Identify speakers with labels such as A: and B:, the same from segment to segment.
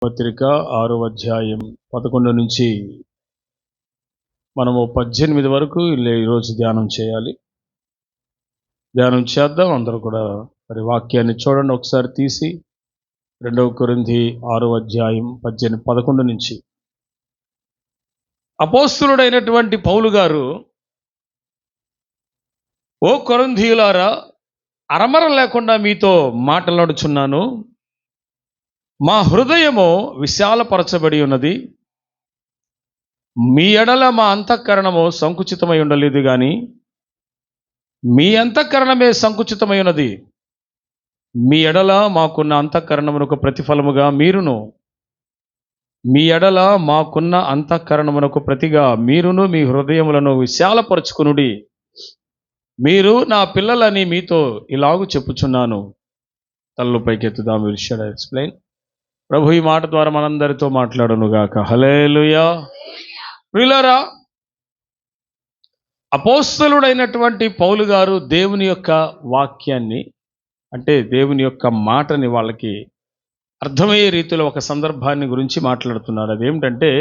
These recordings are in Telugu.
A: పత్రిక 6వ అధ్యాయం 11 నుంచి మనము 18 వరకు ఈరోజు ధ్యానం చేయాలి. ధ్యానం చేద్దాం. అందరూ కూడా మరి వాక్యాన్ని చూడండి. ఒకసారి తీసి 2 కొరింథీ 6వ అధ్యాయం 11 నుంచి. అపోస్తలుడైనటువంటి పౌలు గారు, ఓ కొరింథీయులారా, అరమర లేకుండా మీతో మాట్లాడుచున్నాను. మా హృదయము విశాలపరచబడి ఉన్నది. మీ ఎడల మా అంతఃకరణము సంకుచితమై ఉండలేదు గాని మీ అంతఃకరణమే సంకుచితమై ఉన్నది. మీ ఎడల మాకున్న అంతఃకరణమునకు ప్రతిఫలముగా మీరును మీ హృదయములను విశాలపరచుకునుడి. మీరు నా పిల్లలని మీతో ఇలాగు చెప్పుచున్నాను. తలలు పైకెత్తుదాం. Will shall explain. ప్రభు ఈ మాట ద్వారా మనందరితో మాట్లాడునుగాక. హల్లెలూయా. ప్రియులారా, అపోస్తలుడైనటువంటి పౌలు గారు దేవుని యొక్క వాక్యాన్ని, అంటే దేవుని యొక్క మాటని వాళ్ళకి అర్థమయ్యే రీతిలో ఒక సందర్భాన్ని గురించి మాట్లాడుతున్నాడు. అదేమిటంటే,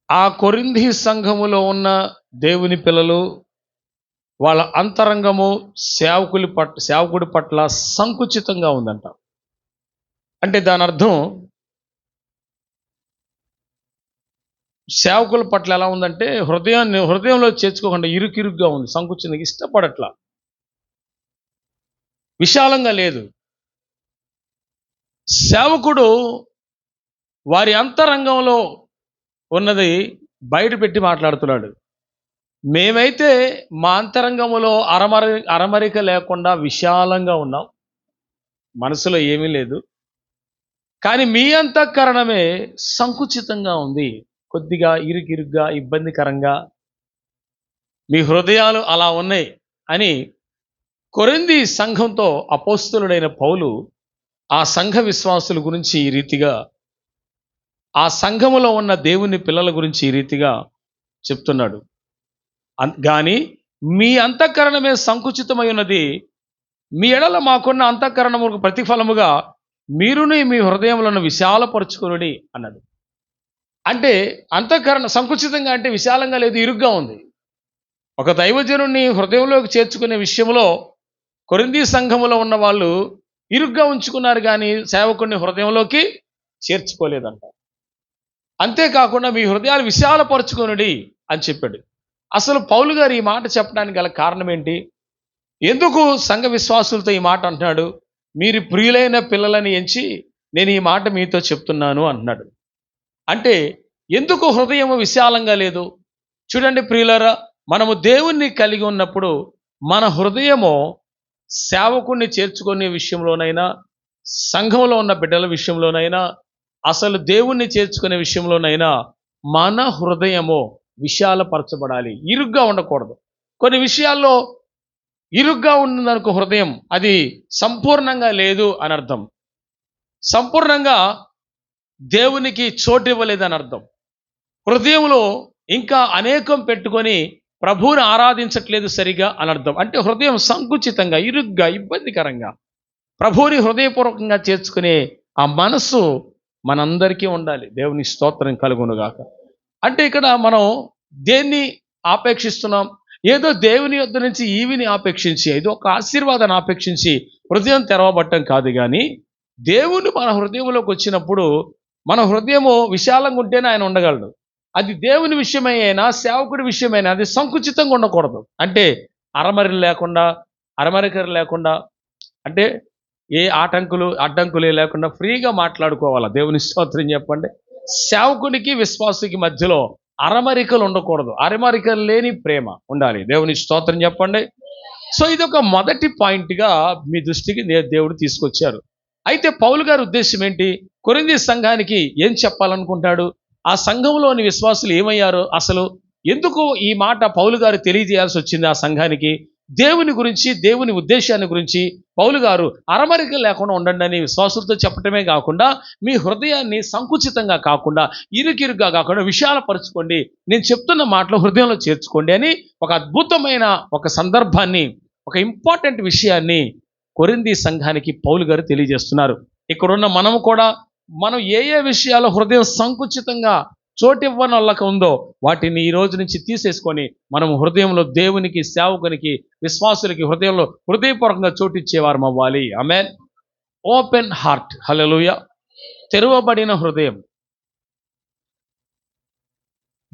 A: ఆ కొరింథీ సంఘములో ఉన్న దేవుని పిల్లలు వాళ్ళ అంతరంగము సేవకుడి పట్ల సంకుచితంగా ఉందంట. అంటే దాని అర్థం, సేవకుల పట్ల ఎలా ఉందంటే హృదయంలో చేర్చుకోకుండా ఇరుకిరుగ్గా ఉంది, సంకుచితంగా, ఇష్టపడట్లా, విశాలంగా లేదు. సేవకుడు వారి అంతరంగంలో ఉన్నది బయట పెట్టి మాట్లాడుతున్నాడు. మేమైతే మా అంతరంగంలో అరమరిక లేకుండా విశాలంగా ఉన్నాం, మనసులో ఏమీ లేదు. కానీ మీ అంతఃకరణమే సంకుచితంగా ఉంది, కొద్దిగా ఇరుకిరుగ్గా, ఇబ్బందికరంగా, మీ హృదయాలు అలా ఉన్నాయి అని కొరింథీ సంఘంతో అపోస్తలుడైన పౌలు ఆ సంఘ విశ్వాసుల గురించి ఈ రీతిగా, ఆ సంఘములో ఉన్న దేవుని పిల్లల గురించి ఈ రీతిగా చెప్తున్నాడు. కానీ మీ అంతఃకరణమే సంకుచితమై ఉన్నది. మీ ఎడల మాకున్న అంతఃకరణములకు ప్రతిఫలముగా మీరుని మీ హృదయములను విశాలపరచుకొనుడి అన్నాడు. అంటే అంతఃకరణ సంకుచితంగా అంటే విశాలంగా లేదు, ఇరుగ్గా ఉంది. ఒక దైవజనుడిని హృదయంలోకి చేర్చుకునే విషయంలో కొరింథీ సంఘములో ఉన్న వాళ్ళు ఇరుగ్గా ఉంచుకున్నారు, కానీ సేవకుడిని హృదయంలోకి చేర్చుకోలేదంట. అంతేకాకుండా మీ హృదయాలు విశాలపరచుకొనుడి అని చెప్పాడు. అసలు పౌలు గారు ఈ మాట చెప్పడానికి గల కారణం ఏంటి? ఎందుకు సంఘ విశ్వాసులతో ఈ మాట అంటున్నాడు? మీరు ప్రియులైన పిల్లలని ఎంచి నేను ఈ మాట మీతో చెప్తున్నాను అంటున్నాడు. అంటే ఎందుకు హృదయము విశాలంగా లేదు? చూడండి ప్రియులారా, మనము దేవుణ్ణి కలిగి ఉన్నప్పుడు మన హృదయము సేవకుణ్ణి చేర్చుకునే విషయంలోనైనా, సంఘంలో ఉన్న బిడ్డల విషయంలోనైనా, అసలు దేవుణ్ణి చేర్చుకునే విషయంలోనైనా మన హృదయము విశాలపరచబడాలి, ఇరుగ్గా ఉండకూడదు. కొన్ని విషయాల్లో ఇరుగ్గా ఉన్నదనుకో హృదయం, అది సంపూర్ణంగా లేదు అని అర్థం. సంపూర్ణంగా దేవునికి చోటు ఇవ్వలేదని అర్థం. హృదయంలో ఇంకా అనేకం పెట్టుకొని ప్రభువుని ఆరాధించట్లేదు సరిగా అని అర్థం. అంటే హృదయం సంకుచితంగా, ఇరుగ్గా, ఇబ్బందికరంగా ప్రభువుని హృదయపూర్వకంగా చేర్చుకునే ఆ మనస్సు మనందరికీ ఉండాలి. దేవుని స్తోత్రం కలుగునుగాక. అంటే ఇక్కడ మనం దేన్ని ఆపేక్షిస్తున్నాం? ఏదో దేవుని యొద్ద నుంచి ఈవిని ఆపేక్షించి, ఏదో ఒక ఆశీర్వాదాన్ని ఆపేక్షించి హృదయం తెరవబట్టం కాదు. కానీ దేవుని మన హృదయంలోకి వచ్చినప్పుడు మన హృదయము విశాలంగా ఉంటేనే ఆయన ఉండగలడు. అది దేవుని విషయమైనా సేవకుడి విషయమైనా అది సంకుచితంగా ఉండకూడదు. అంటే అరమరికలు లేకుండా, అంటే ఏ అడ్డంకులే లేకుండా ఫ్రీగా మాట్లాడుకోవాలా. దేవుని స్తోత్రం చెప్పండి. సేవకునికి విశ్వాసుకి మధ్యలో అరమరికలు ఉండకూడదు. అరమరికలు లేని ప్రేమ ఉండాలి. దేవుని స్తోత్రం చెప్పండి. సో ఇది ఒక మొదటి పాయింట్గా మీ దృష్టికి దేవుడు తీసుకొచ్చారు. అయితే పౌలు గారి ఉద్దేశం ఏంటి? కొరింథీ సంఘానికి ఏం చెప్పాలనుకుంటాడు? ఆ సంఘంలోని విశ్వాసులు ఏమయ్యారో, అసలు ఎందుకు ఈ మాట పౌలు గారు తెలియజేయాల్సి వచ్చింది ఆ సంఘానికి? దేవుని గురించి, దేవుని ఉద్దేశాన్ని గురించి పౌలు గారు అరమరిక లేకుండా ఉండండి అని విశ్వాసులతో చెప్పటమే కాకుండా, మీ హృదయాన్ని సంకుచితంగా కాకుండా, ఇరుకిరుగ్గా కాకుండా విశాలపరచుకోండి, నేను చెప్తున్న మాటలు హృదయంలో చేర్చుకోండి అని ఒక అద్భుతమైన ఒక సందర్భాన్ని, ఒక ఇంపార్టెంట్ విషయాన్ని కొరింథీ సంఘానికి పౌలు గారు తెలియజేస్తున్నారు. ఇక్కడున్న మనము కూడా మనం ఏ ఏ విషయాలు హృదయం సంకుచితంగా చోటివ్వని వాళ్ళకు ఉందో వాటిని ఈ రోజు నుంచి తీసేసుకొని మనం హృదయంలో దేవునికి, సేవకునికి, విశ్వాసులకి హృదయంలో హృదయపూర్వకంగా చోటిచ్చేవారు అవ్వాలి. ఆమేన్. Open heart. హల్లెలూయా. తెరవబడిన హృదయం.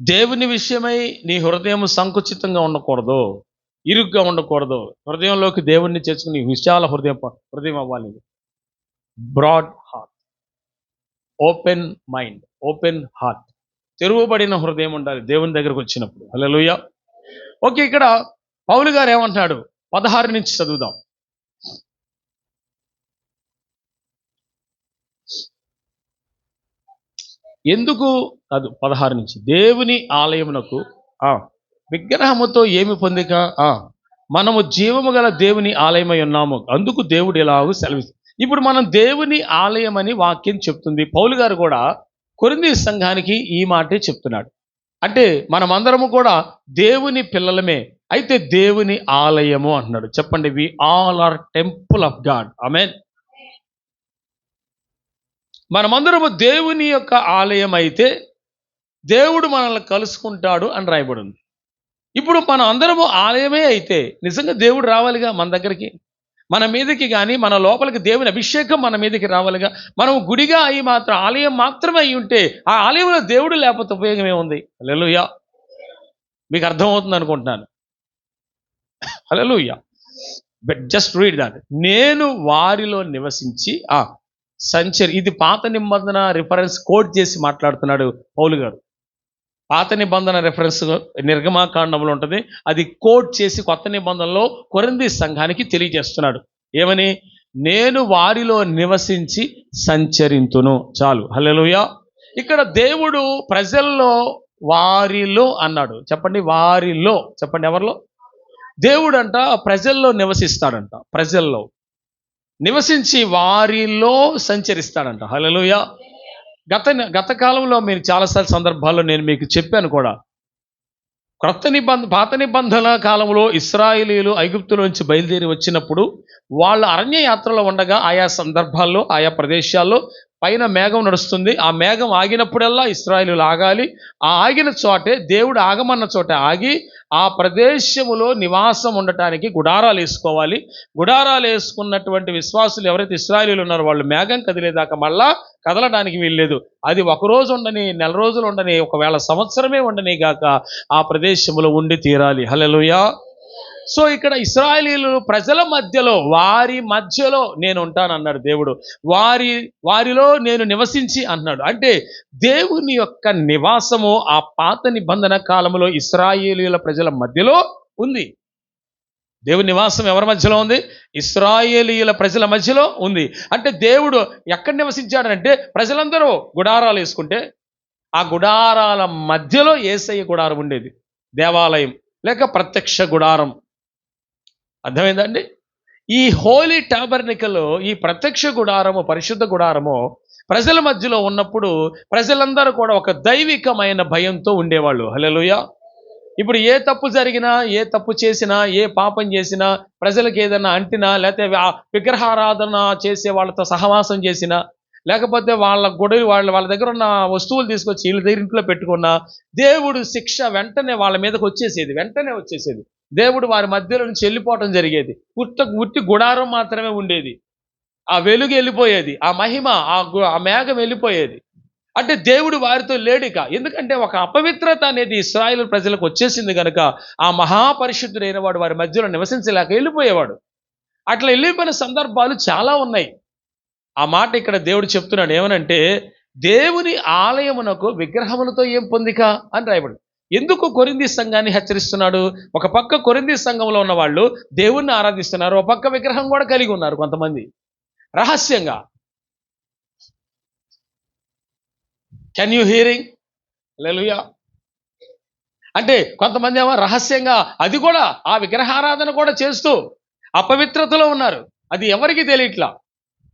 A: దేవుని విషయమై నీ హృదయం సంకుచితంగా ఉండకూడదు, ఇరుగ్గా ఉండకూడదు. హృదయంలోకి దేవుణ్ణి చేర్చుకుని విశాల హృదయం అవ్వాలి. Broad heart, open mind, open heart, తెరువబడిన హృదయం ఉండాలి దేవుని దగ్గరకు వచ్చినప్పుడు. హల్లెలూయా. ఓకే, ఇక్కడ పౌలు గారు ఏమంటున్నాడు 16 నుంచి చదువుదాం. ఎందుకు కాదు, 16 నుంచి. దేవుని ఆలయమునకు విగ్రహముతో ఏమి పొందిక, మనము జీవము గల దేవుని ఆలయమై ఉన్నాము, అందుకు దేవుడు ఎలాగూ సెలవిస్తాడు. ఇప్పుడు మనం దేవుని ఆలయం అని వాక్యం చెప్తుంది. పౌలు గారు కూడా కొరింథీ సంఘానికి ఈ మాటే చెప్తున్నాడు. అంటే మనమందరము కూడా దేవుని పిల్లలమే, అయితే దేవుని ఆలయము అంటున్నాడు. చెప్పండి, we all are temple of God. ఆమేన్. మనమందరము దేవుని యొక్క ఆలయం అయితే దేవుడు మనల్ని కలుసుకుంటాడు అని రాయబడింది. ఇప్పుడు మనం అందరము ఆలయమే అయితే నిజంగా దేవుడు రావాలిగా మన దగ్గరికి, మన మీదకి, కానీ మన లోపలికి దేవుని అభిషేకం మన మీదకి రావాలిగా. మనం గుడిగా అయి మాత్రం ఆలయం మాత్రమే అయి ఉంటే ఆ ఆలయంలో దేవుడు లేకపోతే ఉపయోగం ఏముంది? హల్లెలూయా. మీకు అర్థమవుతుంది అనుకుంటున్నాను. హల్లెలూయా. But just read that. నేను వారిలో నివసించి ఇది పాత నిబంధన రిఫరెన్స్ కోట్ చేసి మాట్లాడుతున్నాడు పౌలు గారు. పాత నిబంధన రిఫరెన్స్ నిర్గమాకాండంలో ఉంటుంది, అది కోట్ చేసి కొత్త నిబంధనలో కొరింథీ సంఘానికి తెలియజేస్తున్నాడు. ఏమని? నేను వారిలో నివసించి సంచరింతును. చాలు. హల్లెలూయా. ఇక్కడ దేవుడు ప్రజల్లో వారిలో అన్నాడు. చెప్పండి, వారిలో. చెప్పండి, ఎవరిలో? దేవుడు అంట ప్రజల్లో నివసిస్తాడంట. ప్రజల్లో నివసించి వారిలో సంచరిస్తాడంట. హల్లెలూయా. గత కాలంలో మీరు చాలాసార్లు సందర్భాల్లో నేను మీకు చెప్పాను కూడా. పాత నిబంధన కాలంలో ఇశ్రాయేలీయులు ఐగుప్తు నుంచి బయలుదేరి వచ్చినప్పుడు వాళ్ళ అరణ్య యాత్రలో ఉండగా ఆయా సందర్భాల్లో ఆయా ప్రదేశాల్లో పైన మేఘం నడుస్తుంది. ఆ మేఘం ఆగినప్పుడల్లా ఇశ్రాయేలీయులు ఆగాలి. ఆ ఆగిన చోటే, దేవుడు ఆగమన్న చోట ఆగి ఆ ప్రదేశములో నివాసం ఉండటానికి గుడారాలు వేసుకోవాలి. గుడారాలు వేసుకున్నటువంటి విశ్వాసులు ఎవరైతే ఇశ్రాయేలీయులు ఉన్నారో వాళ్ళు మేఘం కదిలేదాకా మళ్ళా కదలడానికి వీల్లేదు. అది ఒకరోజు ఉండని, నెల రోజులు ఉండని, ఒకవేళ సంవత్సరమే ఉండని గాక ఆ ప్రదేశంలో ఉండి తీరాలి. హల్లెలూయా. సో ఇక్కడ ఇశ్రాయేలీయులు ప్రజల మధ్యలో, వారి మధ్యలో నేను ఉంటానన్నాడు దేవుడు. వారిలో నేను నివసించి అన్నాడు. అంటే దేవుని యొక్క నివాసము ఆ పాత నిబంధన కాలంలో ఇశ్రాయేలీయుల ప్రజల మధ్యలో ఉంది. దేవుని నివాసం ఎవరి మధ్యలో ఉంది? ఇశ్రాయేలీయుల ప్రజల మధ్యలో ఉంది. అంటే దేవుడు ఎక్కడ నివసించాడంటే ప్రజలందరూ గుడారాలు వేసుకుంటే ఆ గుడారాల మధ్యలో యేసయ్య గుడారం ఉండేది. దేవాలయం లేక ప్రత్యక్ష గుడారం. అర్థమైందండి? ఈ హోలీ టాబర్నికల్, ఈ ప్రత్యక్ష గుడారము, పరిశుద్ధ గుడారము ప్రజల మధ్యలో ఉన్నప్పుడు ప్రజలందరూ కూడా ఒక దైవికమైన భయంతో ఉండేవాళ్ళు. హల్లెలూయా. ఇప్పుడు ఏ తప్పు జరిగినా, ఏ తప్పు చేసినా, ఏ పాపం చేసినా, ప్రజలకు ఏదైనా అంటినా, లేకపోతే విగ్రహారాధన చేసే వాళ్ళతో సహవాసం చేసినా, లేకపోతే వాళ్ళ వాళ్ళ దగ్గర ఉన్న వస్తువులు తీసుకొచ్చి వీళ్ళ దగ్గర ఇంట్లో పెట్టుకున్నా దేవుడు శిక్ష వెంటనే వాళ్ళ మీదకి వచ్చేసేది. దేవుడు వారి మధ్యలో నుంచి వెళ్ళిపోవటం జరిగేది. ఉట్టి గుడారం మాత్రమే ఉండేది. ఆ వెలుగు వెళ్ళిపోయేది, ఆ మహిమ, ఆ మేఘం వెళ్ళిపోయేది. అంటే దేవుడు వారితో లేడిక. ఎందుకంటే ఒక అపవిత్రత అనేది ఇశ్రాయేలు ప్రజలకు వచ్చేసింది కనుక ఆ మహాపరిశుద్ధుడైన వాడు వారి మధ్యలో నివసించలేక వెళ్ళిపోయేవాడు. అట్లా వెళ్ళిపోయిన సందర్భాలు చాలా ఉన్నాయి. ఆ మాట ఇక్కడ దేవుడు చెప్తున్నాడు. ఏమనంటే దేవుని ఆలయమునకు విగ్రహములతో ఏం పొందిక అని రాయబడి. ఎందుకు కొరింథీ సంఘాన్ని హెచ్చరిస్తున్నాడు? ఒక పక్క కొరింథీ సంఘంలో ఉన్న వాళ్ళు దేవుణ్ణి ఆరాధిస్తున్నారు, ఒక పక్క విగ్రహం కూడా కలిగి ఉన్నారు కొంతమంది రహస్యంగా. Can you hearing? హల్లెలూయా. అంటే కొంతమంది ఏమో రహస్యంగా అది కూడా ఆ విగ్రహారాధన కూడా చేస్తూ అపవిత్రతలో ఉన్నారు. అది ఎవరికి తెలియట్లా.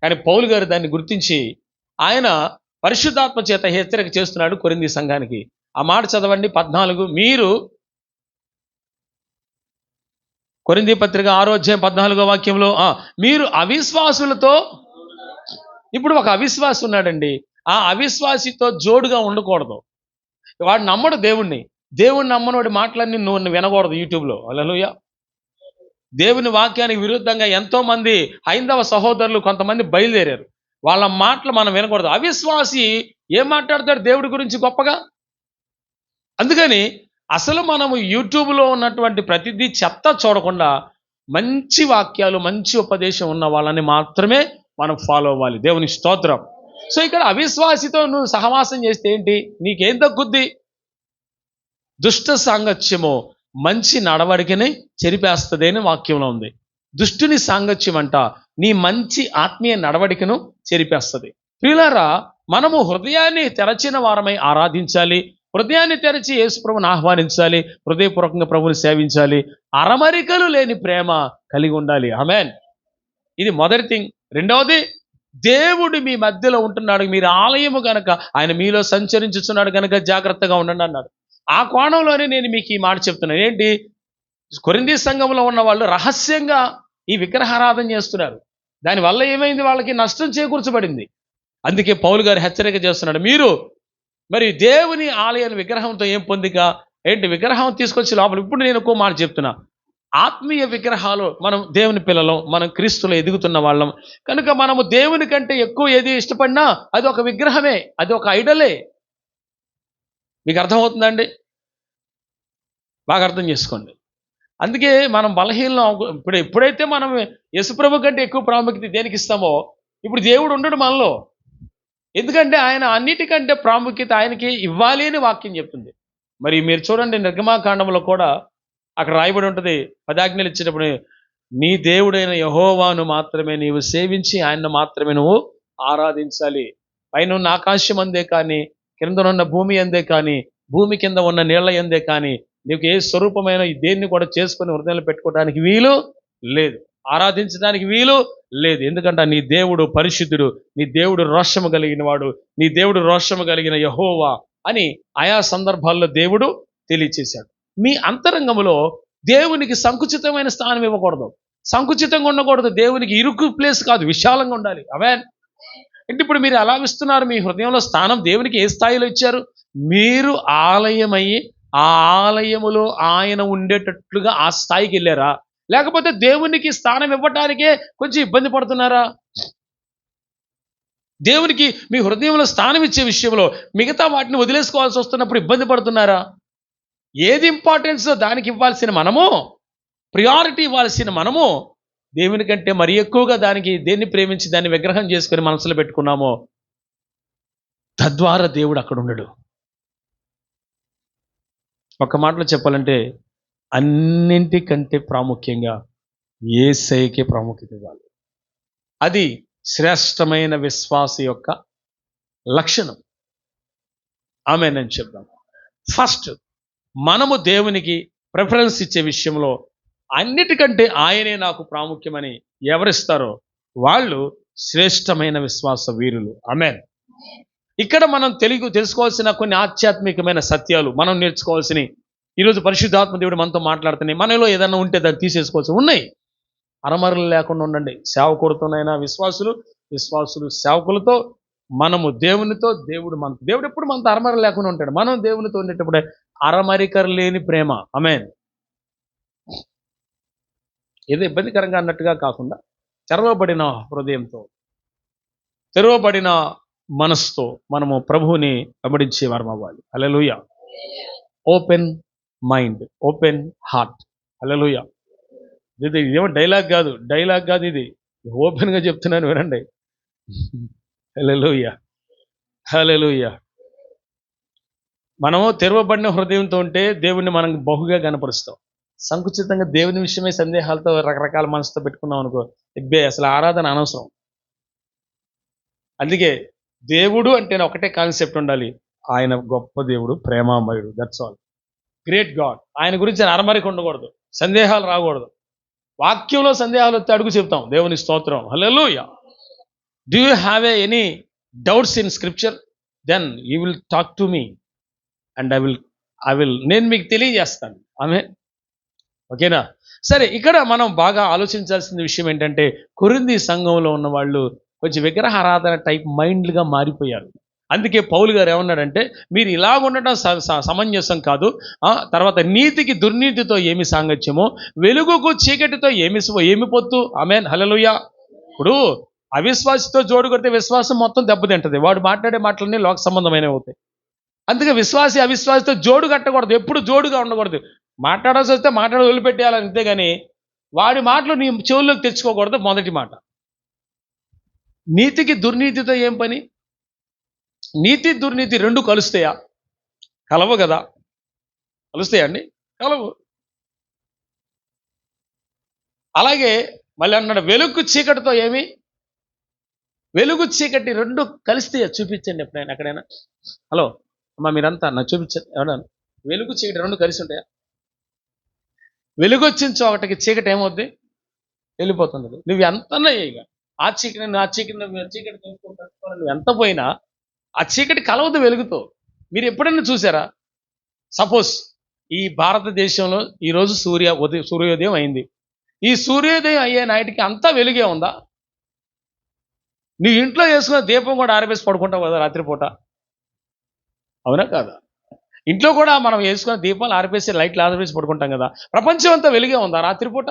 A: కానీ పౌలు గారు దాన్ని గుర్తించి ఆయన పరిశుద్ధాత్మ చేత హెచ్చరిక చేస్తున్నాడు కొరింథీ సంఘానికి. ఆ మాట చదవండి, 14. మీరు, కొరింథీ పత్రిక 6వ అధ్యాయం 14వ వాక్యంలో, మీరు అవిశ్వాసులతో ఇప్పుడు ఒక అవిశ్వాసి ఉన్నాడండి, ఆ అవిశ్వాసితో జోడుగా ఉండకూడదు. వాడు నమ్మడు దేవుణ్ణి. దేవుణ్ణి నమ్మనోడి మాటలన్నీ నువ్వు వినకూడదు యూట్యూబ్లో. హల్లెలూయా. దేవుని వాక్యానికి విరుద్ధంగా ఎంతో మంది హైందవ సహోదరులు కొంతమంది బయలుదేరారు. వాళ్ళ మాటలు మనం వినకూడదు. అవిశ్వాసి ఏం మాట్లాడతాడు దేవుడి గురించి గొప్పగా? అందుకని అసలు మనము యూట్యూబ్లో ఉన్నటువంటి ప్రతిదీ చెత్త చూడకుండా మంచి వాక్యాలు, మంచి ఉపదేశం ఉన్న వాళ్ళని మాత్రమే మనం ఫాలో అవ్వాలి. దేవుని స్తోత్రం. సో ఇక్కడ అవిశ్వాసితో నువ్వు సహవాసం చేస్తే ఏంటి? నీకేం తగ్గుద్ది? దుష్ట సాంగత్యము మంచి నడవడికని చెరిపేస్తుంది అని వాక్యంలో ఉంది. దుష్టుని సాంగత్యం అంట నీ మంచి ఆత్మీయ నడవడికను చెరిపేస్తుంది. ప్రియులారా, మనము హృదయాన్ని తెరచిన వారమై ఆరాధించాలి. హృదయాన్ని తెరచి యేసుప్రభుని ఆహ్వానించాలి. హృదయపూర్వకంగా ప్రభుని సేవించాలి. అరమరికలు లేని ప్రేమ కలిగి ఉండాలి. ఆమేన్. ఇది మొదటి థింగ్. రెండవది, దేవుడు మీ మధ్యలో ఉంటున్నాడు, మీరు ఆలయము గనక, ఆయన మీలో సంచరించుచున్నాడు గనక జాగ్రత్తగా ఉండండి అన్నాడు. ఆ కోణంలోనే నేను మీకు ఈ మాట చెప్తున్నాను. ఏంటి? కొరింథీ సంఘంలో ఉన్న వాళ్ళు రహస్యంగా ఈ విగ్రహారాధన చేస్తున్నారు. దానివల్ల ఏమైంది? వాళ్ళకి నష్టం చేకూర్చబడింది. అందుకే పౌలు గారు హెచ్చరిక చేస్తున్నాడు, మీరు మరి దేవుని ఆలయాన్ని విగ్రహంతో ఏం పొందిక ఏంటి? విగ్రహం తీసుకొచ్చి లోపల. ఇప్పుడు నేను ఒక మాట చెప్తున్నా, ఆత్మీయ విగ్రహాలు, మనం దేవుని పిల్లలం, మనం క్రీస్తులో ఎదుగుతున్న వాళ్ళం కనుక మనము దేవుని కంటే ఎక్కువ ఏది ఇష్టపడినా అది ఒక విగ్రహమే, అది ఒక ఐడలే. మీకు అర్థమవుతుందండి? బాగా అర్థం చేసుకోండి. అందుకే మనం బలహీనం. ఎప్పుడైతే మనం యేసుప్రభు కంటే ఎక్కువ ప్రాముఖ్యత దేనికి ఇస్తామో, ఇప్పుడు దేవుడు ఉండడు మనలో. ఎందుకంటే ఆయన అన్నిటికంటే ప్రాముఖ్యత ఆయనకి ఇవ్వాలి అని వాక్యం చెప్తుంది. మరి మీరు చూడండి, నిర్గమాకాండంలో కూడా అక్కడ రాయబడి ఉంటుంది, 10 ఆజ్ఞలు ఇచ్చేటప్పుడు, నీ దేవుడైన యెహోవాను మాత్రమే నీవు సేవించి ఆయన్ను మాత్రమే నువ్వు ఆరాధించాలి. పైన ఉన్న ఆకాశం అందే కానీ, కిందనున్న భూమి అందే కానీ, భూమి కింద ఉన్న నీళ్ల అందే కానీ నీకు ఏ స్వరూపమైన దేన్ని కూడా చేసుకొని హృదయంలో పెట్టుకోవడానికి వీలు లేదు, ఆరాధించడానికి వీలు లేదు. ఎందుకంటే నీ దేవుడు పరిశుద్ధుడు, నీ దేవుడు రోషము కలిగిన వాడు, నీ దేవుడు రోషము కలిగిన యెహోవా అని ఆయా సందర్భాల్లో దేవుడు తెలియచేశాడు. మీ అంతరంగంలో దేవునికి సంకుచితమైన స్థానం ఇవ్వకూడదు, సంకుచితంగా ఉండకూడదు. దేవునికి ఇరుకు ప్లేస్ కాదు, విశాలంగా ఉండాలి. ఆమేన్. అంటే ఇప్పుడు మీరు ఎలా ఇస్తున్నారు? మీ హృదయంలో స్థానం దేవునికి ఏ స్థాయిలో ఇచ్చారు? మీరు ఆలయమయ్యి ఆ ఆలయములో ఆయన ఉండేటట్లుగా ఆ స్థాయికి వెళ్ళారా? లేకపోతే దేవునికి స్థానం ఇవ్వటానికే కొంచెం ఇబ్బంది పడుతున్నారా? దేవునికి మీ హృదయంలో స్థానం ఇచ్చే విషయంలో మిగతా వాటిని వదిలేసుకోవాల్సి వస్తున్నప్పుడు ఇబ్బంది పడుతున్నారా? ఏది ఇంపార్టెన్స్ దానికి ఇవ్వాల్సిన మనము, ప్రియారిటీ ఇవ్వాల్సిన మనము, దేవుని కంటే మరి ఎక్కువగా దానికి దేన్ని ప్రేమించి దాన్ని విగ్రహం చేసుకొని మనసులో పెట్టుకున్నామో, తద్వారా దేవుడు అక్కడ ఉండడు. ఒక మాటలో చెప్పాలంటే అన్నింటికంటే ప్రాముఖ్యంగా యేసయ్యకే ప్రాముఖ్యత ఇవ్వాలి. అది శ్రేష్టమైన విశ్వాస యొక్క లక్షణం. ఆమేన్ అని చెప్దాం. ఫస్ట్ మనము దేవునికి ప్రిఫరెన్స్ ఇచ్చే విషయంలో అన్నిటికంటే ఆయనే నాకు ప్రాముఖ్యమని ఎవరిస్తారో వాళ్ళు శ్రేష్టమైన విశ్వాస వీరులు. ఆమేన్. ఇక్కడ మనం తెలుసుకోవాల్సిన కొన్ని ఆధ్యాత్మికమైన సత్యాలు, మనం నేర్చుకోవాల్సినవి ఈరోజు పరిశుద్ధాత్మ దేవుడు మనతో మాట్లాడుతున్నాయి. మనలో ఏదైనా ఉంటే దాన్ని తీసేసుకోవాల్సి ఉన్నాయి. అరమరలు లేకుండా ఉండండి. సేవకుడితోనైనా విశ్వాసులు సేవకులతో, మనము దేవునితో, దేవుడు ఎప్పుడు మనతో అరమర లేకుండా ఉంటాడు. మనం దేవునితో ఉండేటప్పుడే అరమరికలు లేని ప్రేమ. ఆమేన్. ఏదో ఇబ్బందికరంగా అన్నట్టుగా కాకుండా తెరవబడిన హృదయంతో, తెరవబడిన మనసుతో మనము ప్రభువుని వెంబడించే వారం అవ్వాలి. హల్లెలూయా. Open mind, open heart. హల్లెలూయా. ఇది ఏమో డైలాగ్ కాదు, ఇది ఓపెన్గా చెప్తున్నాను, వినండి. హల్లెలూయా, హల్లెలూయా. మనము తెరవబడిన హృదయంతో ఉంటే దేవుణ్ణి మనం బహుగా కనపరుస్తాం. సంకుచితంగా దేవుని విషయమే సందేహాలతో రకరకాల మనసుతో పెట్టుకున్నాం అనుకో, అసలు ఆరాధన అనవసరం. అందుకే దేవుడు అంటే ఒకటే కాన్సెప్ట్ ఉండాలి, ఆయన గొప్ప దేవుడు, ప్రేమామయుడు. That's all. Great God. ఆయన గురించి అరమరిక ఉండకూడదు, సందేహాలు రాకూడదు. వాక్యంలో సందేహాలు వస్తే అడుగు చెప్తాం. దేవుని స్తోత్రం. హల్లెలూయా. Do you have any doubts in scripture? Then you will talk to me and I will నేను మీకు తెలియజేస్తాను. ఆమేన్. ఓకేనా? సరే, ఇక్కడ మనం బాగా ఆలోచించాల్సిన విషయం ఏంటంటే, కొరింథీ సంఘంలో ఉన్న వాళ్ళు కొంచెం విగ్రహారాధన టైప్ మైండ్లుగా మారిపోయారు. అందుకే పౌలు గారు ఏమన్నాడంటే, మీరు ఇలాగ ఉండటం సమంజసం కాదు. తర్వాత నీతికి దుర్నీతితో ఏమి సాంగత్యమో, వెలుగుకు చీకటితో ఏమి పొత్తు. ఆమేన్, హల్లెలూయా. ఇప్పుడు అవిశ్వాసితో జోడు కొడితే విశ్వాసం మొత్తం దెబ్బతింటది. వాడు మాట్లాడే మాటలన్నీ లోక సంబంధమైనవి అవుతాయి. అందుకే విశ్వాసి అవిశ్వాసితో జోడు కట్టకూడదు, ఎప్పుడు జోడుగా ఉండకూడదు. మాట్లాడాల్సి వస్తే వదిలిపెట్టేయాలని, అంతేగాని వాడి మాటలు నీ చెవుల్లోకి తెచ్చుకోకూడదు. మొదటి మాట. నీతికి దుర్నీతితో ఏం పని? నీతి దుర్నీతి రెండు కలుస్తాయా? కలవు కదా. కలుస్తాయండి? కలవు. అలాగే మళ్ళీ అన్నాడు, వెలుగు చీకటితో ఏమి? వెలుగు చీకటి రెండు కలిస్తాయా? చూపించండి ఎప్పుడైనా ఎక్కడైనా. హలో అమ్మా, మీరంతా నాకు చూపించండి. ఎవడన్నా వెలుగు చీకటి రెండు కలిసి ఉంటాయా? వెలుగు వచ్చిన చోటకి చీకటి ఏమవుద్ది? వెళ్ళిపోతున్నది. నువ్వు ఎంతన్నా ఇక ఆ చీకటి నువ్వు ఎంత పోయినా ఆ చీకటి కలవదు వెలుగుతో. మీరు ఎప్పుడన్నా చూసారా? సపోజ్ ఈ భారతదేశంలో ఈరోజు సూర్యోదయం అయింది. ఈ సూర్యోదయం అయ్యే నాటికి అంతా వెలుగే ఉందా? నీ ఇంట్లో వేసుకున్న దీపం కూడా ఆరిపేసి పడుకుంటావు కదా రాత్రిపూట, అవునా కాదా? ఇంట్లో కూడా మనం వేసుకున్న దీపాలు ఆరిపేసి లైట్లు ఆరిపేసి పడుకుంటాం కదా. ప్రపంచం అంతా వెలుగే ఉందా రాత్రిపూట?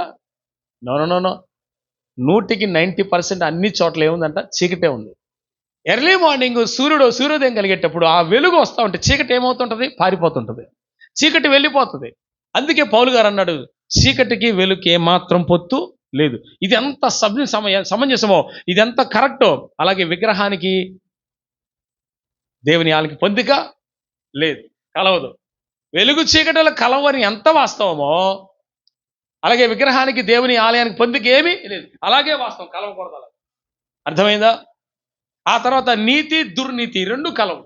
A: నో. 90% అన్ని చోట్ల ఏముందంట? చీకటే ఉంది. ఎర్లీ మార్నింగ్ సూర్యోదయం కలిగేటప్పుడు ఆ వెలుగు వస్తూ ఉంటే చీకటి ఏమవుతుంటుంది? పారిపోతుంటుంది. చీకటి వెళ్ళిపోతుంది. అందుకే పౌలు గారు అన్నాడు, చీకటికి వెలుగుకి ఏమాత్రం పొత్తు లేదు. ఇది ఎంత సమంజసమో, ఇది ఎంత కరెక్టో, అలాగే విగ్రహానికి దేవుని ఆలకి పొందిక లేదు, కలవదు. వెలుగు చీకటిలో కలవని ఎంత వాస్తవమో, అలాగే విగ్రహానికి దేవుని ఆలయానికి పొందిక ఏమీ లేదు, అలాగే వాస్తవం, కలవకూడదు. అలా అర్థమైందా? ఆ తర్వాత నీతి దుర్నీతి రెండు కలవు,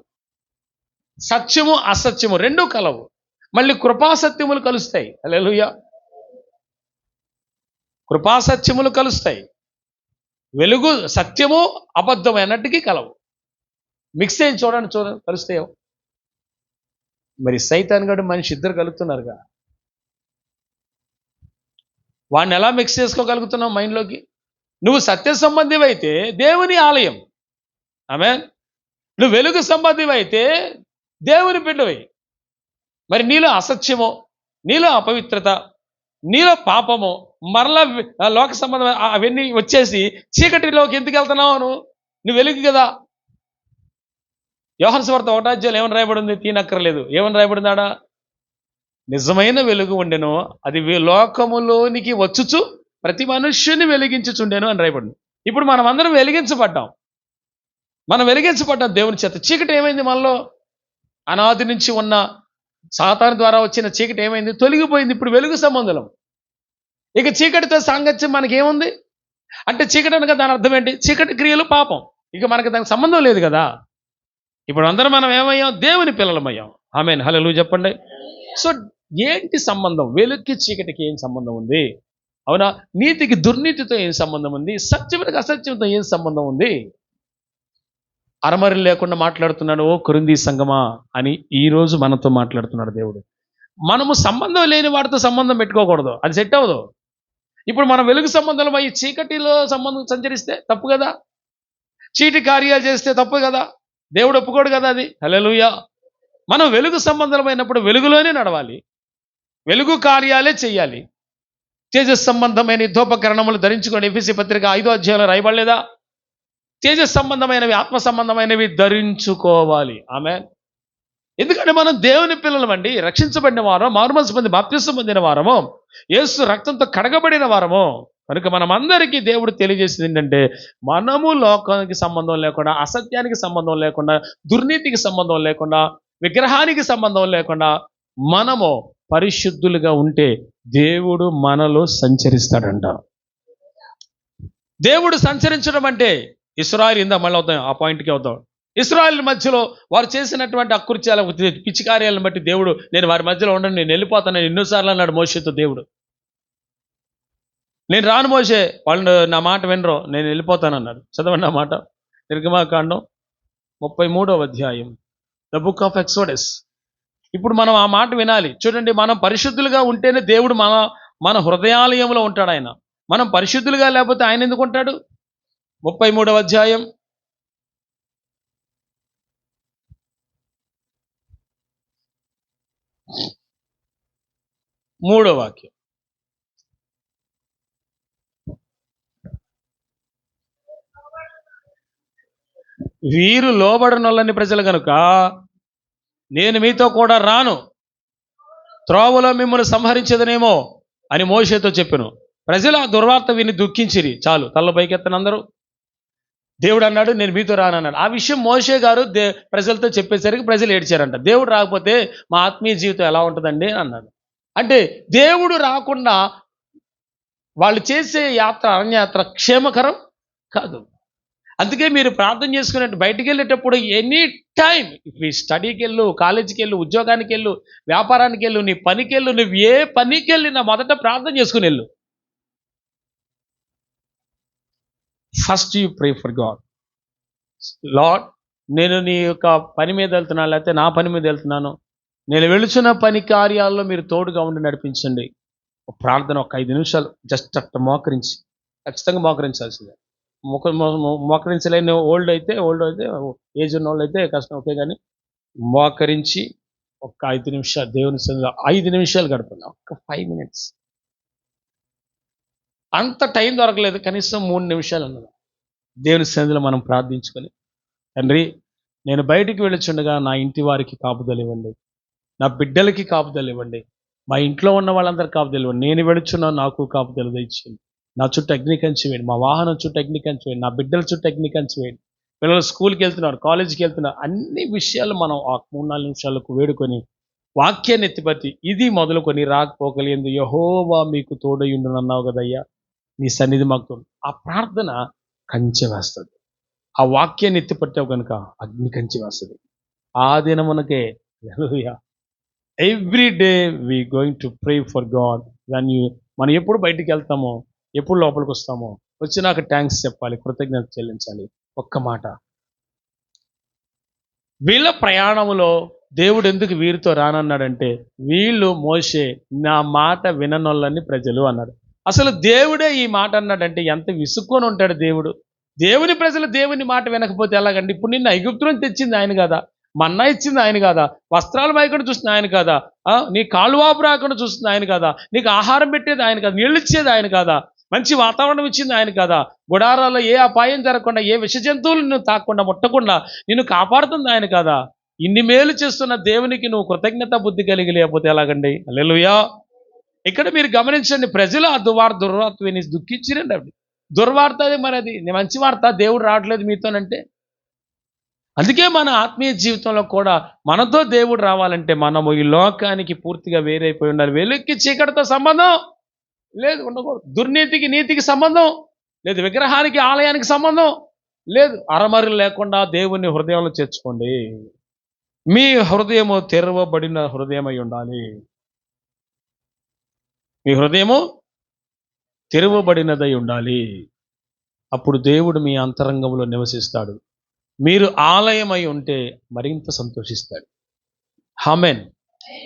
A: సత్యము అసత్యము రెండు కలవు, మళ్ళీ కృపాసత్యములు కలుస్తాయి. హల్లెలూయా. కృపాసత్యములు కలుస్తాయి. వెలుగు సత్యము అబద్ధమైనట్టుకి కలవు. మిక్స్ అయ్యి చూడండి కలుస్తాయో. మరి సైతాన్ గడు మనిషి ఇద్దరు కలుగుతున్నారుగా. వాడిని ఎలా మిక్స్ చేసుకోగలుగుతున్నావు మైండ్లోకి? నువ్వు సత్య సంబంధివి అయితే దేవుని ఆలయం, ఆమేన్. నువ్వు వెలుగు సంబంధివి అయితే దేవుని బిడ్డవి. మరి నీలో అసత్యమో, నీలో అపవిత్రత, నీలో పాపము, మరలా లోక సంబంధం అవన్నీ వచ్చేసి చీకటిలోకి ఎందుకు వెళ్తున్నావు? నువ్వు వెలుగు కదా. యోహాను సువార్త 1వ అధ్యాయం ఏమని రాయబడింది? తీనక్కర్లేదు. ఏమని రాయబడిందాడా? నిజమైన వెలుగు ఉండెను, అది లోకములోనికి వచ్చుచు ప్రతి మనుష్యుని వెలిగించుచుండెను అని రాయబడింది. ఇప్పుడు మనం అందరం వెలిగించబడ్డాం. దేవుని చేత. చీకటి ఏమైంది మనలో? అనాది నుంచి ఉన్న సాతాను ద్వారా వచ్చిన చీకటి ఏమైంది? తొలగిపోయింది. ఇప్పుడు వెలుగు సంబంధం. ఇక చీకటితో సాంగత్యం మనకి ఏముంది అంటే, చీకటి అనగా దాని అర్థం ఏంటి? చీకటి క్రియలు పాపం. ఇక మనకి దానికి సంబంధం లేదు కదా. ఇప్పుడు అందరం మనం ఏమయ్యాం? దేవుని పిల్లలమయ్యాం. ఆమేన్, హల్లెలూయా చెప్పండి. సో ఏంటి సంబంధం? వెలుగుకి చీకటికి ఏం సంబంధం ఉంది? అవునా? నీతికి దుర్నీతితో ఏం సంబంధం ఉంది? సత్యమునికి అసత్యంతో ఏం సంబంధం ఉంది? అరమరి లేకుండా మాట్లాడుతున్నాడు, ఓ కొరింథీ సంఘమా అని ఈరోజు మనతో మాట్లాడుతున్నాడు దేవుడు. మనము సంబంధం లేని వాడితో సంబంధం పెట్టుకోకూడదు, అది సెట్ అవ్వదు. ఇప్పుడు మనం వెలుగు సంబంధం అయ్యి చీకటిలో సంబంధం సంచరిస్తే తప్పు కదా. చీటి కార్యాలు చేస్తే తప్పు కదా. దేవుడు ఒప్పుకోడు కదా అది. హల్లెలూయా. మనం వెలుగు సంబంధమైనప్పుడు వెలుగులోనే నడవాలి, వెలుగు కార్యాలే చెయ్యాలి. తేజస్ సంబంధమైన యుద్ధోపకరణములు ధరించుకొని ఎఫెసీ పత్రిక 5వ అధ్యాయంలో రాయబడలేదా? తేజస్ సంబంధమైనవి, ఆత్మ సంబంధమైనవి ధరించుకోవాలి. ఆమేన్. ఎందుకంటే మనం దేవుని పిల్లలమండి, రక్షించబడిన వారం, మారుమనసు పొంది బాప్తిసం పొందిన వారము, యేసు రక్తంతో కడగబడిన వారము. కనుక మనం అందరికీ దేవుడు తెలియజేసింది ఏంటంటే, మనము లోకానికి సంబంధం లేకుండా, అసత్యానికి సంబంధం లేకుండా, దుర్నీతికి సంబంధం లేకుండా, విగ్రహానికి సంబంధం లేకుండా మనము పరిశుద్ధులుగా ఉంటే దేవుడు మనలో సంచరిస్తాడంట. దేవుడు సంచరించడం అంటే ఇశ్రాయేలు, ఇందా మళ్ళీ అవుతాం ఆ పాయింట్కి అవుతాం. ఇశ్రాయేలు మధ్యలో వారు చేసినటువంటి అకృత్యాల పిచ్చి కార్యాలను బట్టి దేవుడు, నేను వారి మధ్యలో ఉండను, నేను వెళ్ళిపోతానని ఎన్నోసార్లు అన్నాడు మోషేతో దేవుడు. నేను రాను మోషే, వాళ్ళు నా మాట వినరు, నేను వెళ్ళిపోతానన్నాడు. చదవండి ఆ మాట, నిర్గమాకాండం 33వ అధ్యాయం, ద బుక్ ఆఫ్ ఎక్సోడస్. ఇప్పుడు మనం ఆ మాట వినాలి. చూడండి, మనం పరిశుద్ధులుగా ఉంటేనే దేవుడు మన హృదయాలయంలో ఉంటాడు ఆయన. మనం పరిశుద్ధులుగా లేకపోతే ఆయన ఎందుకు ఉంటాడు? 33వ అధ్యాయం 3వ వాక్యం. వీరు లోబడనొల్లని ప్రజలు కనుక నేను మీతో కూడా రాను, త్రోవలో మిమ్మల్ని సంహరించదనేమో అని మోషేతో చెప్పెను. ప్రజలు ఆ దుర్వార్త విని దుఃఖించిరి. చాలు, తల్ల పైకెత్తను అందరూ. దేవుడు అన్నాడు నేను మీతో రానన్నాడు. ఆ విషయం మోషే గారు ప్రజలతో చెప్పేసరికి ప్రజలు ఏడ్చారంట. దేవుడు రాకపోతే మా ఆత్మీయ జీవితం ఎలా ఉంటుందండి అన్నాడు. అంటే దేవుడు రాకుండా వాళ్ళు చేసే యాత్ర, అరణ్యాత్ర క్షేమకరం కాదు. అందుకే మీరు ప్రార్థన చేసుకున్నట్టు బయటికి వెళ్ళేటప్పుడు ఎనీ టైం, ఈ స్టడీకి వెళ్ళు, కాలేజీకి వెళ్ళు, ఉద్యోగానికి వెళ్ళు, వ్యాపారానికి వెళ్ళు, నీ పనికి వెళ్ళు, నువ్వు ఏ పనికి వెళ్ళినా మొదట ప్రార్థన చేసుకుని వెళ్ళు. First you pray for God. Lord, నేను నీ యొక్క పని మీద వెళ్తున్నాను, లేకపోతే నా పని మీద వెళ్తున్నాను, నేను వెళుచున్న పని కార్యాల్లో మీరు తోడుగా ఉండి నడిపించండి. ప్రార్థన ఒక 5 నిమిషాలు జస్ట్ అట్ట మోకరించి, ఖచ్చితంగా మోకరించాల్సిందే. మోకరించలేని ఓల్డ్ అయితే ఏజ్ ఉన్న వాళ్ళు అయితే కష్టం, ఓకే. కానీ మోకరించి ఒక 5 నిమిషాలు దేవుని సన్నిధిలో 5 నిమిషాలు గడపండి. ఒక్క 5 minutes. అంత టైం దొరకలేదు, కనీసం 3 నిమిషాలు అన్నది దేవుని సన్నిధిలో మనం ప్రార్థించుకొని, తండ్రి నేను బయటికి వెళ్ళుచుండగా నా ఇంటి వారికి కాపుదలు ఇవ్వండి, నా బిడ్డలకి కాపుదలు ఇవ్వండి, మా ఇంట్లో ఉన్న వాళ్ళందరికీ కాపుదలు ఇవ్వండి, నేను వెళుచున్నా నాకు కాపుదలు తెచ్చేయండి, నా చుట్టూ అగ్ని కంచి వేయండి, మా వాహనం చుట్టూ అగ్ని కంచి వేయండి, నా బిడ్డల చుట్టూ అగ్ని కంచి వేయండి, పిల్లలు స్కూల్కి వెళ్తున్నారు, కాలేజీకి వెళ్తున్నారు, అన్ని విషయాలు మనం ఆ 3-4 నిమిషాలకు వేడుకొని వాక్యాన్ని ఎత్తిపట్టి ఇది మొదలుకొని రాకపోకలేదు యెహోవా మీకు తోడయుండునన్నావు కదయ్యా, నీ సన్నిధి మాకు ఆ ప్రార్థన కంచె వేస్తుంది. ఆ వాక్యాన్ని ఎత్తిపట్టావు కనుక అగ్ని కంచె వేస్తుంది. ఆ దినమునకే every day we going to pray for God. మనం ఎప్పుడు బయటికి వెళ్తామో, ఎప్పుడు లోపలికి వస్తామో, వచ్చినాక థ్యాంక్స్ చెప్పాలి, కృతజ్ఞత చెల్లించాలి. ఒక్క మాట, వీళ్ళ ప్రయాణంలో దేవుడు ఎందుకు వీరితో రానన్నాడంటే, వీళ్ళు మోషే నా మాట విననొల్లని ప్రజలు అన్నాడు. అసలు దేవుడే ఈ మాట అన్నాడంటే ఎంత విసుక్కొని ఉంటాడు దేవుడు. దేవుని ప్రజలు దేవుని మాట వినకపోతే ఎలాగండి? ఇప్పుడు నిన్ను ఐగుప్తులను తెచ్చింది ఆయన కదా, మన్నా ఇచ్చింది ఆయన కదా, వస్త్రాలు మైకుండా చూస్తుంది ఆయన కదా, నీ కాళ్ళువాపు రాకుండా చూస్తుంది ఆయన కదా, నీకు ఆహారం పెట్టేది ఆయన కదా, నీళ్ళు ఇచ్చేది ఆయన కదా, మంచి వాతావరణం ఇచ్చింది ఆయన కదా, గుడారాల్లో ఏ అపాయం జరగకుండా, ఏ విష జంతువులు నిన్ను తాకుండా ముట్టకుండా నిన్ను కాపాడుతుంది ఆయన కదా. ఇన్ని మేలు చేస్తున్న దేవునికి నువ్వు కృతజ్ఞత బుద్ధి కలిగి లేకపోతే ఎలాగండి? హల్లెలూయా. ఇక్కడ మీరు గమనించండి, ప్రజలు ఆ దుర్వార్త విని దుఃఖించిరండి. అవి దుర్వార్త, అది మరి అది మంచి వార్త, దేవుడు రావట్లేదు మీతోనంటే. అందుకే మన ఆత్మీయ జీవితంలో కూడా మనతో దేవుడు రావాలంటే మనము ఈ లోకానికి పూర్తిగా వేరైపోయి ఉండాలి. వెలుక్కి చీకటితో సంబంధం లేదు, ఉండకూడదు. దుర్నీతికి నీతికి సంబంధం లేదు, విగ్రహానికి ఆలయానికి సంబంధం లేదు. అరమరి లేకుండా దేవుని హృదయంలో చేర్చుకోండి. మీ హృదయము తెరవబడిన హృదయమై ఉండాలి. మీ హృదయము తెరవబడినదై ఉండాలి. అప్పుడు దేవుడు మీ అంతరంగంలో నివసిస్తాడు. మీరు ఆలయమై ఉంటే మరింత సంతోషిస్తాడు. ఆమేన్.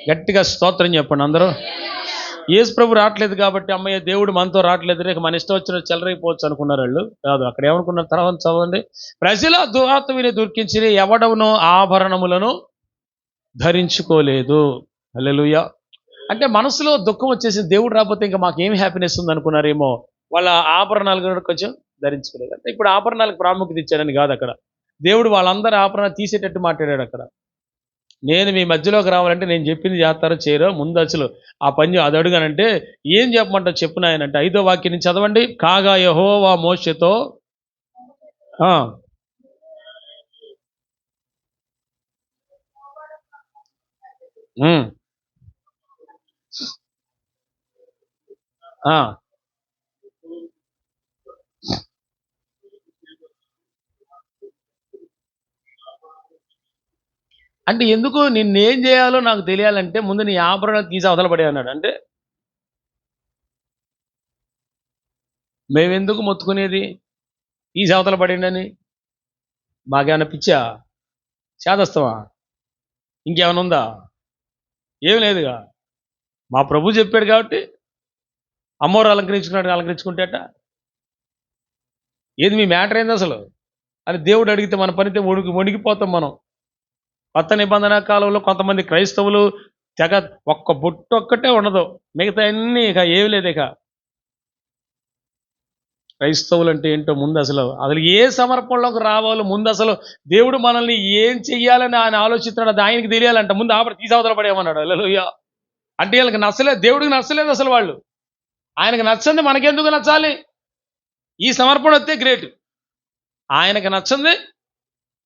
A: గట్టిగా స్తోత్రం చెప్పండి అందరూ. యేసు ప్రభు రావట్లేదు కాబట్టి అమ్మయ్య దేవుడు మనతో రావట్లేదు, రేపు మన ఇష్టం వచ్చిన చెలరైపోవచ్చు అనుకున్నారు వాళ్ళు. కాదు, అక్కడ ఏమనుకున్నారు తర్వాత చదవండి. ప్రజల దుర్వార్త విని దుఃఖించి ఎవడవును ఆభరణములను ధరించుకోలేదు. హల్లెలూయా. అంటే మనసులో దుఃఖం వచ్చేసి దేవుడు రాకపోతే ఇంకా మాకేం హ్యాపీనెస్ ఉంది అనుకున్నారేమో. వాళ్ళ ఆభరణాలు కూడా కొంచెం ధరించుకోలేదు. అంటే ఇప్పుడు ఆభరణాలకు ప్రాముఖ్యత ఇచ్చాడని కాదు, అక్కడ దేవుడు వాళ్ళందరూ ఆభరణాలు తీసేటట్టు మాట్లాడాడు. అక్కడ నేను మీ మధ్యలోకి రావాలంటే నేను చెప్పింది చేస్తారో చేయరో, ముందు అసలు ఆ పని అది అడుగానంటే ఏం చెప్పమంటావు చెప్పు నాయనంటే 5వ వాక్యం నుంచి చదవండి. కాగా యెహోవా మోషేతో ఆ ఆ అంటే ఎందుకు నిన్నేం చేయాలో నాకు తెలియాలంటే ముందు నీ ఆభరణాలు తీసి అవతలపడే అన్నాడు. అంటే మేమెందుకు మొత్తుకునేది తీసి అవతల పడిండని? మాకేమన్నా పిచ్చా, చేదస్తావా, ఇంకేమైనా ఉందా? ఏం లేదుగా. మా ప్రభు చెప్పాడు కాబట్టి అమ్మవారు అలంకరించుకున్నాడు, అలంకరించుకుంటేట ఏది మీ మ్యాటర్ ఏంది అసలు అని దేవుడు అడిగితే మన పనితే వణికిపోతాం మనం. కొత్త నిబంధన కాలంలో కొంతమంది క్రైస్తవులు తెగ ఒక్క బొట్టు ఒక్కటే ఉండదు, మిగతా అన్నీ ఇక ఏమి లేదు. ఇక క్రైస్తవులు అంటే ఏంటో ముందు అసలు ఏ సమర్పణలోకి రావాలో ముందు అసలు దేవుడు మనల్ని ఏం చెయ్యాలని ఆయన ఆలోచిస్తున్నాడు, అది ఆయనకి తెలియాలంట. ముందు ఆపడ తీసవతల పడేయమన్నాడు. హల్లెలూయా. అంటే వీళ్ళకి నచ్చలేదు, దేవుడికి నచ్చలేదు అసలు. వాళ్ళు ఆయనకు నచ్చంది మనకెందుకు నచ్చాలి? ఈ సమర్పణ వస్తే గ్రేట్. ఆయనకు నచ్చంది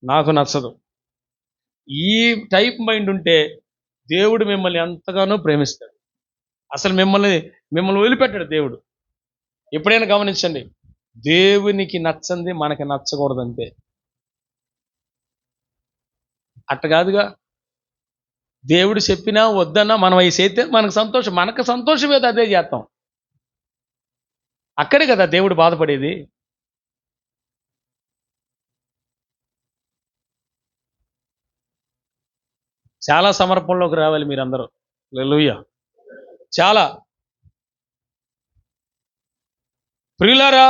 A: నాకు నచ్చదు. ఈ టైప్ మైండ్ ఉంటే దేవుడు మిమ్మల్ని ఎంతగానో ప్రేమిస్తాడు. అసలు మిమ్మల్ని వదిలిపెట్టాడు దేవుడు. ఎప్పుడైనా గమనించండి, దేవునికి నచ్చంది మనకి నచ్చకూడదంతే. అట్ట కాదుగా, దేవుడు చెప్పినా వద్దన్నా మనం అవి చేస్తే మనకు సంతోషం, మనకు సంతోషం ఏదో అదే చేస్తాం. అక్కడే కదా దేవుడు బాధపడేది. చాలా సమర్పణలోకి రావాలి మీరందరూ. హల్లెలూయా. చాలా ప్రియులారా,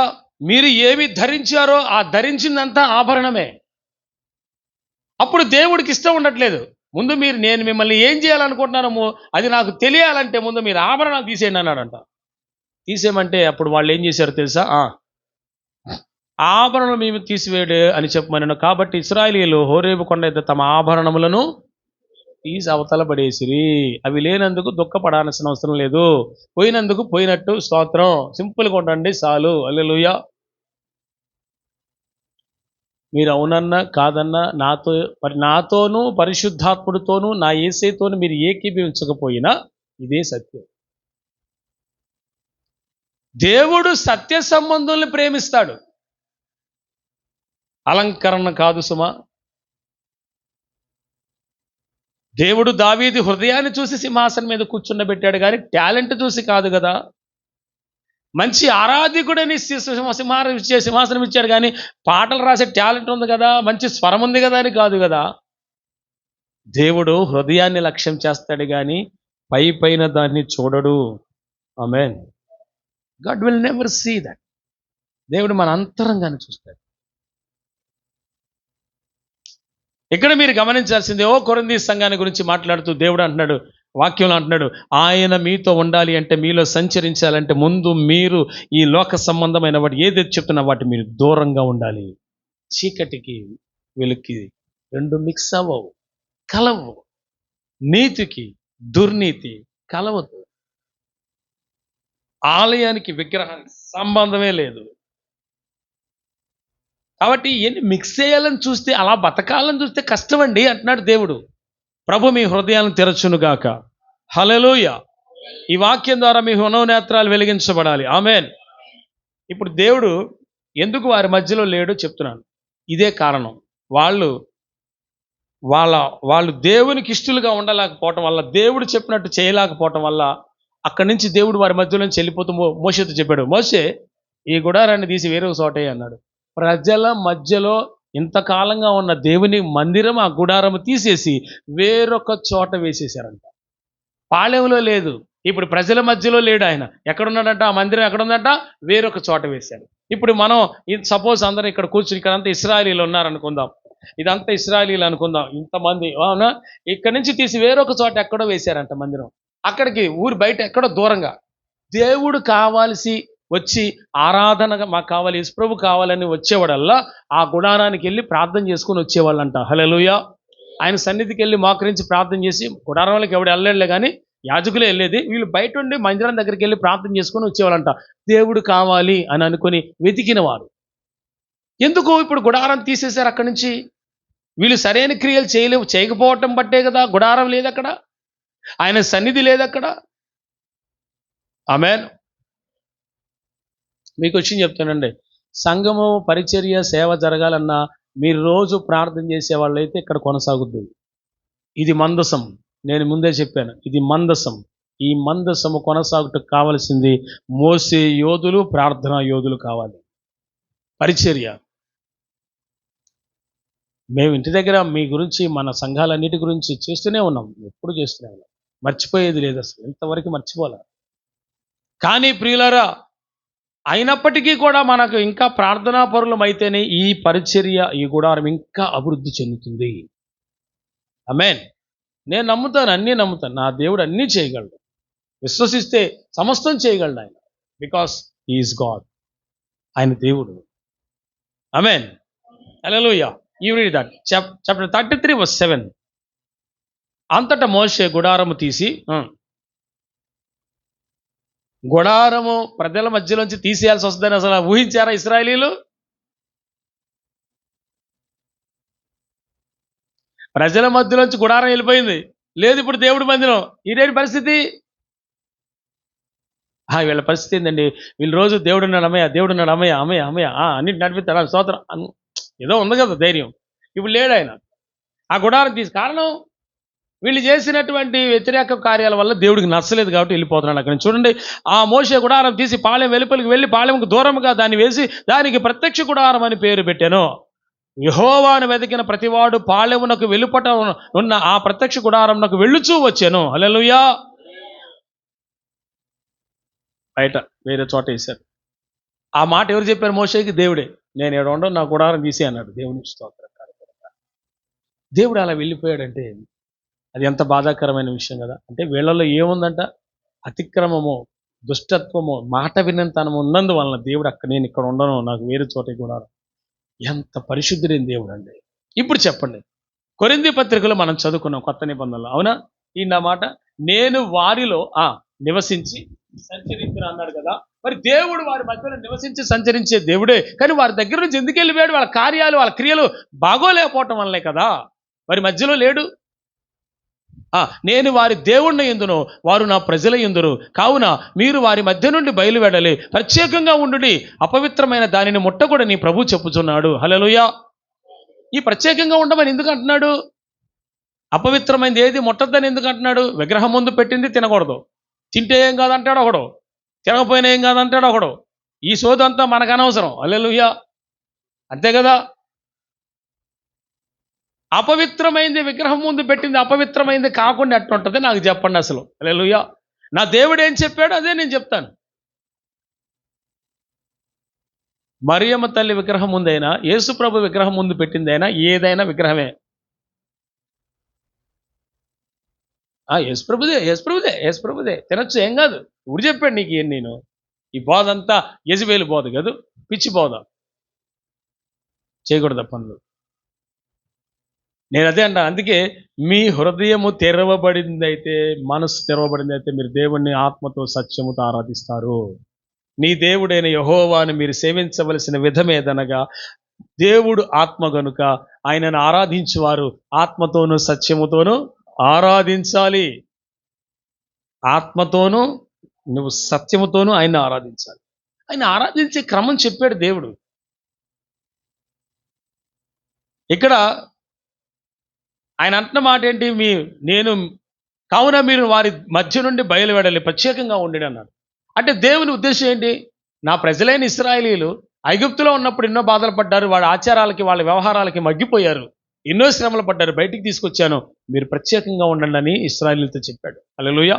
A: మీరు ఏమి ధరించారో ఆ ధరించిందంతా ఆభరణమే. అప్పుడు దేవుడికి ఇష్టం ఉండట్లేదు. ముందు నేను మిమ్మల్ని ఏం చేయాలనుకుంటున్నానో అది నాకు తెలియాలంటే ముందు మీరు ఆభరణాలు తీసేయండి అన్నాడంట. తీసేయమంటే అప్పుడు వాళ్ళు ఏం చేశారు తెలుసా? ఆభరణం మేము తీసివేయడే అని చెప్పమన్నాను. కాబట్టి ఇశ్రాయేలీయులు హోరేబు కొండ మీద తమ ఆభరణములను తీసి అవతల పడేసిరి. అవి లేనందుకు దుఃఖపడాల్సిన అవసరం లేదు, పోయినందుకు పోయినట్టు స్తోత్రం. సింపుల్గా ఉండండి చాలు. హల్లెలూయా. మీరు అవునన్నా కాదన్నా నాతోనూ పరిశుద్ధాత్ముడితోనూ నా యేసేతోనూ మీరు ఏకీభవించకపోయినా ఇదే సత్యం. దేవుడు సత్య సంబంధుల్ని ప్రేమిస్తాడు, అలంకరణ కాదు సుమా. దేవుడు దావీదు హృదయాన్ని చూసి సింహాసనం మీద కూర్చుండబెట్టాడు, కానీ టాలెంట్ చూసి కాదు కదా. మంచి ఆరాధికుడని సింహాసనం ఇచ్చాడు, కానీ పాటలు రాసే టాలెంట్ ఉంది కదా, మంచి స్వరం ఉంది కదా అని కాదు కదా. దేవుడు హృదయాన్ని లక్ష్యం చేస్తాడు కానీ పైన దాన్ని చూడడు. ఆమేన్. God will never see that. దేవుడు మన అంతరంగాన్ని చూస్తాడు. ఇక్కడ మీరు గమనించాల్సింది, కొరింథీ సంఘాన్ని గురించి మాట్లాడుతూ దేవుడు అంటున్నాడు, వాక్యంలో అంటున్నాడు, ఆయన మీతో ఉండాలి అంటే, మీలో సంచరించాలంటే ముందు మీరు ఈ లోక సంబంధమైన వాటి ఏదైతే చెప్తున్నా వాటి మీరు దూరంగా ఉండాలి. చీకటికి వెలుక్కి రెండు మిక్స్ అవ్వవు, కలవు. నీతికి దుర్నీతి కలవదు. ఆలయానికి విగ్రహానికి సంబంధమే లేదు. కాబట్టి ఎన్ని మిక్స్ చేయాలని చూస్తే, అలా బతకాలని చూస్తే కష్టమండి అంటున్నాడు దేవుడు. ప్రభు మీ హృదయాలను తెరచునుగాక. హల్లెలూయా. ఈ వాక్యం ద్వారా మీ మనోనేత్రాలు వెలిగించబడాలి. ఆమేన్. ఇప్పుడు దేవుడు ఎందుకు వారి మధ్యలో లేడో చెప్తున్నాను. ఇదే కారణం. వాళ్ళు దేవునికి ఇష్టలుగా ఉండలేకపోవటం వల్ల, దేవుడు చెప్పినట్టు చేయలేకపోవటం వల్ల అక్కడి నుంచి దేవుడు వారి మధ్యలో నుంచి వెళ్ళిపోతూ మోషేతో చెప్పాడు, మోషే ఈ గుడారాన్ని తీసి వేరే చోటే అన్నాడు. ప్రజల మధ్యలో ఇంతకాలంగా ఉన్న దేవుని మందిరం, ఆ గుడారం తీసేసి వేరొక చోట వేసేశారంట. పాళెంలో లేదు, ఇప్పుడు ప్రజల మధ్యలో లేడు ఆయన. ఎక్కడున్నాడంట? ఆ మందిరం ఎక్కడుందంట? వేరొక చోట వేశారు. ఇప్పుడు మనం సపోజ్ అందరం ఇక్కడ కూర్చుని, ఇక్కడంతా ఇశ్రాయేలీలు ఉన్నారనుకుందాం, ఇదంతా ఇశ్రాయేలీలు అనుకుందాం, ఇంతమంది. అవునా? ఇక్కడ నుంచి తీసి వేరొక చోట ఎక్కడో వేశారంట మందిరం. అక్కడికి ఊరు బయట ఎక్కడో దూరంగా దేవుడు కావాల్సి వచ్చి ఆరాధనగా మాకు కావాలి, యేసుప్రభు కావాలని వచ్చేవాడల్లా ఆ గుడారానికి వెళ్ళి ప్రార్థన చేసుకుని వచ్చేవాళ్ళంట. హల్లెలూయా. ఆయన సన్నిధికి వెళ్ళి మోకరించి ప్రార్థన చేసి, గుడారంలోకి ఎవడు వెళ్ళలేడులే కానీ యాజకులే వెళ్ళేది, వీళ్ళు బయట ఉండి మందిరం దగ్గరికి వెళ్ళి ప్రార్థన చేసుకుని వచ్చేవాళ్ళంట. దేవుడు కావాలి అని అనుకుని వెతికిన వారు. ఎందుకు ఇప్పుడు గుడారం తీసేశారు అక్కడి నుంచి? వీళ్ళు సరైన క్రియలు చేయకపోవటం బట్టే కదా గుడారం లేదు అక్కడ, ఆయన సన్నిధి లేదు అక్కడ. ఆమేన్. మీకు వచ్చింది చెప్తానండి, సంఘము పరిచర్య సేవ జరగాలన్నా మీరు రోజు ప్రార్థన చేసే వాళ్ళైతే ఇక్కడ కొనసాగుద్ది. ఇది మందసం. నేను ముందే చెప్పాను, ఇది మందసం. ఈ మందసము కొనసాగుటకు కావలసింది మోసే యోధులు, ప్రార్థనా యోధులు కావాలి. పరిచర్య. మేము ఇంటి దగ్గర మీ గురించి, మన సంఘాలన్నిటి గురించి చేస్తూనే ఉన్నాం, ఎప్పుడు చేస్తూనే ఉన్నాం, మర్చిపోయేది లేదు అసలు, ఇంతవరకు మర్చిపోలే. కానీ ప్రియులారా, అయినప్పటికీ కూడా మనకు ఇంకా ప్రార్థనా పరులం అయితేనే ఈ పరిచర్య, ఈ గుడారం ఇంకా అభివృద్ధి చెందుతుంది. ఆమేన్. నేను నమ్ముతాను, అన్నీ నమ్ముతాను. నా దేవుడు అన్నీ చేయగలడు. విశ్వసిస్తే సమస్తం చేయగలడు ఆయన. Because he is God. ఆయన దేవుడు. ఆమేన్. హల్లెలూయా. You read that. చాప్టర్ 33:7. అంతటా మోషే గుడారము తీసి, గుడారము ప్రజల మధ్యలోంచి తీసేయాల్సి వస్తుందని అసలు ఊహించారా ఇశ్రాయేలీలు? ప్రజల మధ్యలోంచి గుడారం వెళ్ళిపోయింది. లేదు ఇప్పుడు దేవుడి మందిరం. ఇదేంటి పరిస్థితి? వీళ్ళ పరిస్థితి ఏందండి? వీళ్ళు రోజు దేవుడున్నాడు అమ్మయ్య, దేవుడున్నాడు అమ్మయ్య, అమ్మయ్య, అమ్మయ్య, అన్నిటి నడిపిస్తాడు స్తోత్రం ఏదో ఉంది కదా ధైర్యం. ఇప్పుడు లేడు ఆయన. ఆ గుడారం తీసి కారణం వీళ్ళు చేసినటువంటి వ్యతిరేక కార్యాల వల్ల దేవుడికి నచ్చలేదు కాబట్టి వెళ్ళిపోతున్నాడు అక్కడ. చూడండి, ఆ మోషే గుడారం తీసి పాళెం వెలుపలికి వెళ్ళి పాళెంకు దూరంగా దాన్ని వేసి దానికి ప్రత్యక్ష గుడారం అని పేరు పెట్టాను. యెహోవాను వెతికిన ప్రతివాడు పాళెమునకు వెలుపట ఉన్న ఆ ప్రత్యక్ష గుడారమునకు వెళ్ళుచూ వచ్చాను. హల్లెలూయా. బయట వేరే చోట వేశారు. ఆ మాట ఎవరు చెప్పారు మోషేకి? దేవుడే. నేను ఏడు ఉండను, నా గుడారం తీసి అన్నాడు. దేవుని స్తోత్రం. దేవుడు అలా వెళ్ళిపోయాడంటే అది ఎంత బాధాకరమైన విషయం కదా. అంటే వీళ్ళలో ఏముందంట? అతిక్రమము, దుష్టత్వము, మాట వినంతనము ఉన్నందువలన దేవుడు నేను ఇక్కడ ఉండను, నాకు వేరే చోట గుడారం. ఎంత పరిశుద్ధుడైన దేవుడు అండి. ఇప్పుడు చెప్పండి, కొరింథీ పత్రికలో మనం చదువుకున్నాం కొత్త నిబంధనలో, అవునా? ఈ నా మాట, నేను వారిలో నివసించి సంచరించిన అన్నాడు కదా. మరి దేవుడు వారి మధ్యలో నివసించి సంచరించే దేవుడే, కానీ వారి దగ్గర నుంచి ఎందుకు వెళ్ళిపోయాడు? వాళ్ళ కార్యాలు, వాళ్ళ క్రియలు బాగోలేకపోవటం వల్లే కదా వారి మధ్యలో లేడు. నేను వారి దేవుణ్ణి యందును, వారు నా ప్రజల యందురు. కావున మీరు వారి మధ్య నుండి బయలువెడలి ప్రత్యేకంగా ఉండుడి, అపవిత్రమైన దానిని ముట్టకూడని ప్రభు చెప్పుచున్నాడు. హల్లెలూయా. ఈ ప్రత్యేకంగా ఉండమని ఎందుకు అంటున్నాడు? అపవిత్రమైనది ఏది ముట్టద్దని ఎందుకు అంటున్నాడు? విగ్రహం ముందు పెట్టింది తినకూడదు. తింటే ఏం కాదంటాడు ఒకడు, తినకపోయినా ఏం కాదంటాడు ఒకడు. ఈ సోదంతా మనకు అనవసరం. హల్లెలూయా. అంతే కదా. అపవిత్రమైంది విగ్రహం ముందు పెట్టింది అపవిత్రమైంది కాకుండా ఎట్టుంటుంది నాకు చెప్పండి అసలు. హల్లెలూయా. నా దేవుడు ఏం చెప్పాడు అదే నేను చెప్తాను. మరియమ్మ తల్లి విగ్రహం ముందైనా, యేసు ప్రభు విగ్రహం ముందు పెట్టిందైనా, ఏదైనా విగ్రహమే. యేసు ప్రభుదే తినొచ్చు, ఏం కాదు. ఇప్పుడు చెప్పాడు నీకు ఏం? నేను ఈ బోధ అంతా యెజబెలు బోధ కాదు, పిచ్చి బోధ. చేయకూడదు పనులు. నేను అదే అంటాను. అందుకే మీ హృదయము తెరవబడిందైతే, మనసు తెరవబడిందైతే మీరు దేవుణ్ణి ఆత్మతో సత్యముతో ఆరాధిస్తారు. నీ దేవుడైన యెహోవాను మీరు సేవించవలసిన విధమేదనగా, దేవుడు ఆత్మ గనుక ఆయనను ఆరాధించువారు ఆత్మతోనూ సత్యముతోనూ ఆరాధించాలి. ఆత్మతోనూ నువ్వు సత్యముతోనూ ఆయన్ని ఆరాధించాలి. ఆయన ఆరాధించే క్రమం చెప్పాడు దేవుడు. ఇక్కడ ఆయన అంటున్న మాట ఏంటి? నేను కావున మీరు వారి మధ్య నుండి బయలువెడలి ప్రత్యేకంగా ఉండి అన్నాడు. అంటే దేవుని ఉద్దేశం ఏంటి? నా ప్రజలైన ఇశ్రాయేలీయులు ఐగుప్తులో ఉన్నప్పుడు ఎన్నో బాధలు పడ్డారు, వాళ్ళ ఆచారాలకి వాళ్ళ వ్యవహారాలకి మగ్గిపోయారు, ఎన్నో శ్రమలు పడ్డారు, బయటికి తీసుకొచ్చాను, మీరు ప్రత్యేకంగా ఉండండి అని ఇశ్రాయేలీయులతో చెప్పాడు. హల్లెలూయా.